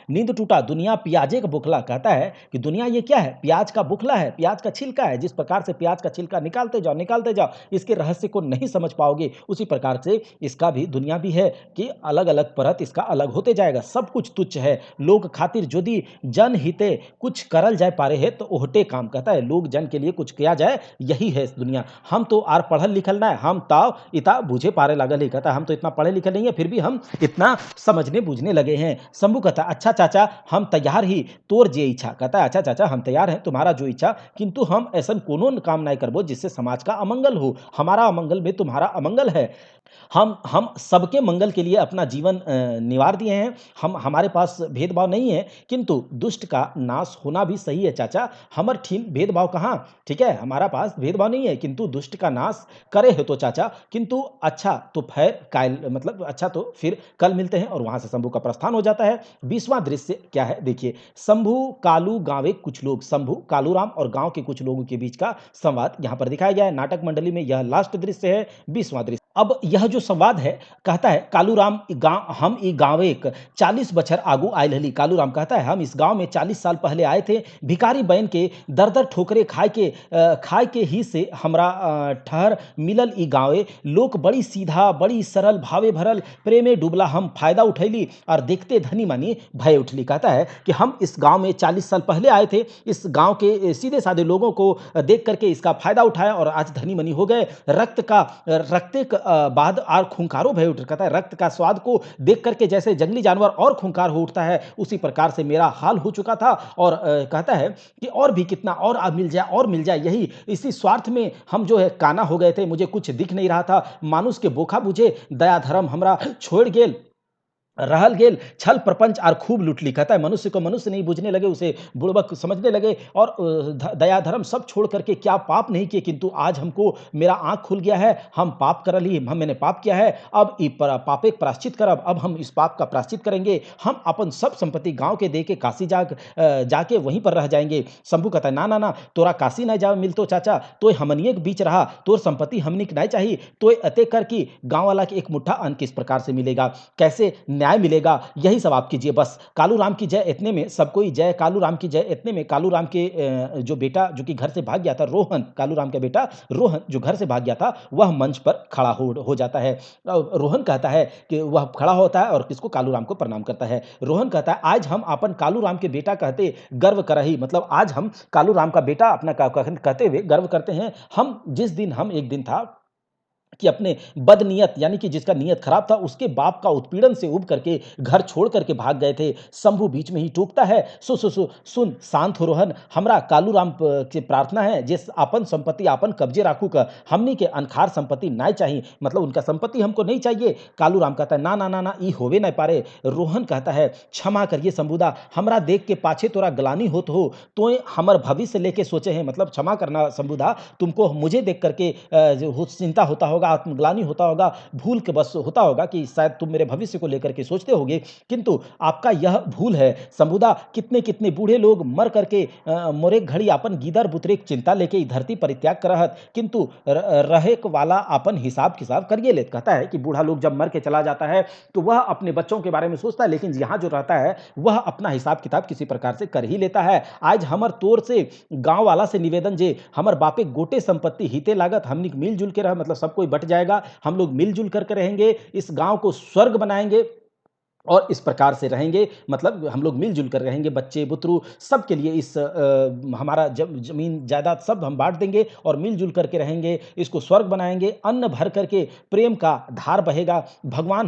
नींद टूटा दुनिया प्याजे का बुखला, कहता है कि दुनिया ये क्या है, प्याज का बुखला है, प्याज का छिलका है। जिस प्रकार से प्याज का छिलका निकालते जाओ, इसके रहस्य को नहीं समझ पाओगे, उसी प्रकार से इसका भी दुनिया भी है कि अलग अलग परत इसका अलग होते जाएगा। सब कुछ तुच्छ है, लोग खातिर यदि जन हिते कुछ करल जाए पारे है तो ओहटे काम, कहता है लोग जन के लिए कुछ किया जाए, यही है इस दुनिया। हम तो आर पढ़ल लिखल ना है, हम ताव इता बुझे पारे लागल ही, कहता है हम तो इतना पढ़े लिखे नहीं है, फिर भी हम इतना समझने बूझने लगे हैं। शंभू कहता अच्छा चाचा हम तैयार ही, तोर जे इच्छा, कहता है अच्छा चाचा हम तैयार हैं, तुम्हारा जो इच्छा, किंतु हम ऐसा कोनो काम नहीं करबो जिससे समाज का अमंगल हो, हमारा अमंगल में तुम्हारा अमंगल है। हम सबके मंगल के लिए अपना जीवन निवार दिए हैं। हम हमारे पास भेदभाव नहीं है, किंतु दुष्ट का नाश होना भी सही है चाचा। हमर ठीन भेदभाव कहाँ, ठीक है, हमारा पास भेदभाव नहीं है, किंतु दुष्ट का नाश करे है तो चाचा। किंतु अच्छा तो फिर कायल, मतलब अच्छा तो फिर कल मिलते हैं, और वहां से शंभू का प्रस्थान हो जाता है। 20वां दृश्य क्या है देखिए, शंभू कालू गांवे कुछ लोग, शंभू कालूराम और गांव के कुछ लोगों के बीच का संवाद यहां पर दिखाया गया है। नाटक मंडली में यह लास्ट दृश्य है, 20वां दृश्य। अब यह जो संवाद है, कहता है कालूराम गांव, हम ई गाँव एक 40 बछर आगू आयल हली। कालूराम कहता है हम इस गांव में 40 साल पहले आए थे, भिखारी बहन के दर दर ठोकरे खाए के ही से हमरा ठहर मिलल ई गाँवे। लोग बड़ी सीधा बड़ी सरल भावे भरल प्रेमे डूबला, हम फायदा उठैली और देखते धनी मानी भय उठली। कहता है कि हम इस गांव में 40 साल पहले आए थे, इस गांव के सीधे साधे लोगों को देख करके इसका फायदा उठाया और आज धनी मनी हो गए। रक्ते बाद और खूंखारो भय उठ, कहता है रक्त का स्वाद को देख करके जैसे जंगली जानवर और खूंखार हो उठता है, उसी प्रकार से मेरा हाल हो चुका था। और कहता है कि और भी कितना और मिल जाए और मिल जाए, यही इसी स्वार्थ में हम जो है काना हो गए थे। मुझे कुछ दिख नहीं रहा था, मानुष के बोखा बुझे दया धर्म हमरा छोड़ गेल, रहल गेल छल प्रपंच और खूब लुटली। कहता है मनुष्य को मनुष्य नहीं बुझने लगे, उसे बुड़बक समझने लगे, और दया धर्म सब छोड़ करके क्या पाप नहीं किए, किंतु आज हमको मेरा आंख खुल गया है, हम पाप कर ली, मैंने पाप किया है, अब पापे प्राश्चित करब, अब हम इस पाप का प्राश्चित करेंगे। हम अपन सब संपत्ति गांव के दे के काशी जाके वहीं पर रह जाएंगे। शंभू कहता है ना ना ना, तोरा काशी नहीं जा मिलतो चाचा, तो हमनिए के बीच रहा, तोर संपत्ति हमनी के नहीं चाहिए, तो अते कर कि गांव वाला के एक मुट्ठा अन्न किस प्रकार से मिलेगा, कैसे न्याय मिलेगा, यही सब आप कीजिए बस। कालू राम की जय, इतने में सबको ही जय कालू राम की जय। इतने में कालू राम के जो बेटा जो कि घर से भाग गया था, रोहन, कालू राम का बेटा रोहन जो घर से भाग गया था, वह मंच पर खड़ा हो जाता है। रोहन कहता है कि वह खड़ा होता है और किसको, कालू राम को प्रणाम करता है। रोहन कहता है आज हम अपन कालू राम के बेटा कहते गर्व करही, मतलब आज हम कालू राम का बेटा अपना कहते हुए गर्व करते हैं। हम जिस दिन, हम एक दिन था कि अपने बदनीयत यानी कि जिसका नीयत खराब था, उसके बाप का उत्पीड़न से उब करके घर छोड़ करके भाग गए थे। शंभू बीच में ही टूकता है, सुन शांत हो रोहन, हमरा कालू राम से प्रार्थना है जिस अपन संपत्ति अपन कब्जे राखू का, हमनी के अनखार संपत्ति ना चाहिए, मतलब उनका संपत्ति हमको नहीं चाहिए। कालू राम कहता है ना ना ना ना, ई होवे नहीं पारे। रोहन कहता है क्षमा करिए शंभूदा, हमरा देख के पाछे तोरा गलानी होत हो, तो हमर भविष्य लेके सोचे हैं, मतलब क्षमा करना शंभूदा, तुमको मुझे देख करके चिंता होता होगा, आत्मग्लानि होता होगा, भूल के बस होता होगा कि शायद तुम मेरे भविष्य को लेकर के सोचते होगे, किंतु आपका यह भूल है शंभूदा। कितने कितने बूढ़े लोग मर करके मोरे घड़ी अपन गीदर बुतरे चिंता लेके ई धरती परित्याग करहत, किंतु रहे वाला अपन हिसाब किताब करिए लेत। कहता है कि बूढ़ा लोग जब मर के चला जाता है तो वह अपने बच्चों के बारे में सोचता है, लेकिन यहाँ जो रहता है वह अपना हिसाब किताब किसी प्रकार से कर ही लेता है। आज हमर तोर से गांव वाला से निवेदन जे हमर बापे गोटे संपत्ति हिते लागत, हमनी मिलजुल के रह, मतलब सब कोई बट जाएगा, हम लोग मिलजुल करके रहेंगे, इस गांव को स्वर्ग बनाएंगे और इस प्रकार से रहेंगे, मतलब हम लोग मिलजुल कर रहेंगे, बच्चे बुतरू सबके लिए इस हमारा जमीन जायदाद सब हम बांट देंगे और मिलजुल करके रहेंगे, इसको स्वर्ग बनाएंगे, अन्न भर करके प्रेम का धार बहेगा, भगवान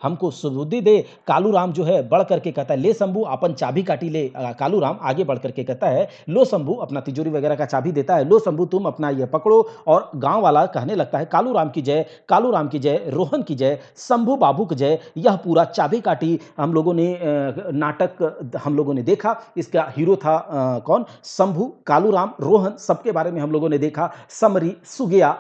हमको सुबुद्धि दे। कालू राम जो है बढ़ करके कहता है ले शंभू अपन चाबी काटी ले। कालू राम आगे बढ़ करके कहता है लो शंभू, अपना तिजोरी वगैरह का चाबी देता है, लो शंभू तुम अपना ये पकड़ो। और गांव वाला कहने लगता है कालू राम की जय, कालू राम की जय, रोहन की जय, शंभू बाबू की जय। यह पूरा चाबी काटी हम लोगों ने नाटक हम लोगों ने देखा। इसका हीरो था कौन, शंभू, कालू राम, रोहन, सबके बारे में हम लोगों ने देखा। समरी, सुगिया,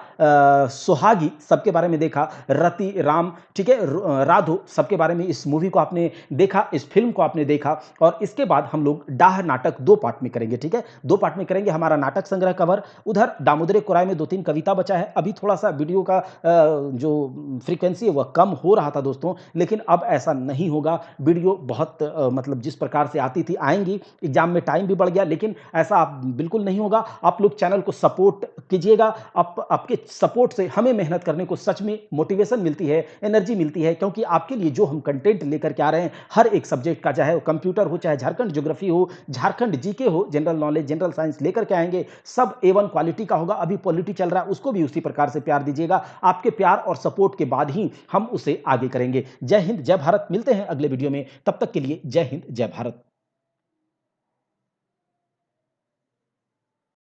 सुहागी सबके बारे में देखा, रति, राम, ठीक है, राधो सबके बारे में इस मूवी को आपने देखा, इस फिल्म को आपने देखा। और इसके बाद हम लोग डाह नाटक 2 पार्ट में करेंगे, ठीक है, 2 पार्ट में करेंगे हमारा नाटक संग्रह कवर। उधर दामोदरे कोराय में 2-3 कविता बचा है। अभी थोड़ा सा वीडियो का जो फ्रीक्वेंसी है वह कम हो रहा था दोस्तों, लेकिन अब ऐसा नहीं होगा। वीडियो बहुत मतलब जिस प्रकार से आती थी आएँगी, एग्ज़ाम में टाइम भी बढ़ गया, लेकिन ऐसा आप बिल्कुल नहीं होगा। आप लोग चैनल को सपोर्ट कीजिएगा। आपके सपोर्ट से हमें मेहनत करने को सच में मोटिवेशन मिलती है, एनर्जी मिलती है, क्योंकि आपके लिए जो हम कंटेंट लेकर के आ रहे हैं, हर एक सब्जेक्ट का, चाहे वो कंप्यूटर हो, चाहे झारखंड ज्योग्राफी हो, झारखंड जीके हो, जनरल नॉलेज, जनरल साइंस लेकर के आएँगे, सब ए वन क्वालिटी का होगा। अभी पॉलिटी चल रहा है, उसको भी उसी प्रकार से प्यार दीजिएगा। आपके प्यार और सपोर्ट के बाद ही हम उसे आगे करेंगे। जय हिंद, जय भारत। मिलते हैं अगले वीडियो में, तब तक के लिए जय हिंद, जय भारत।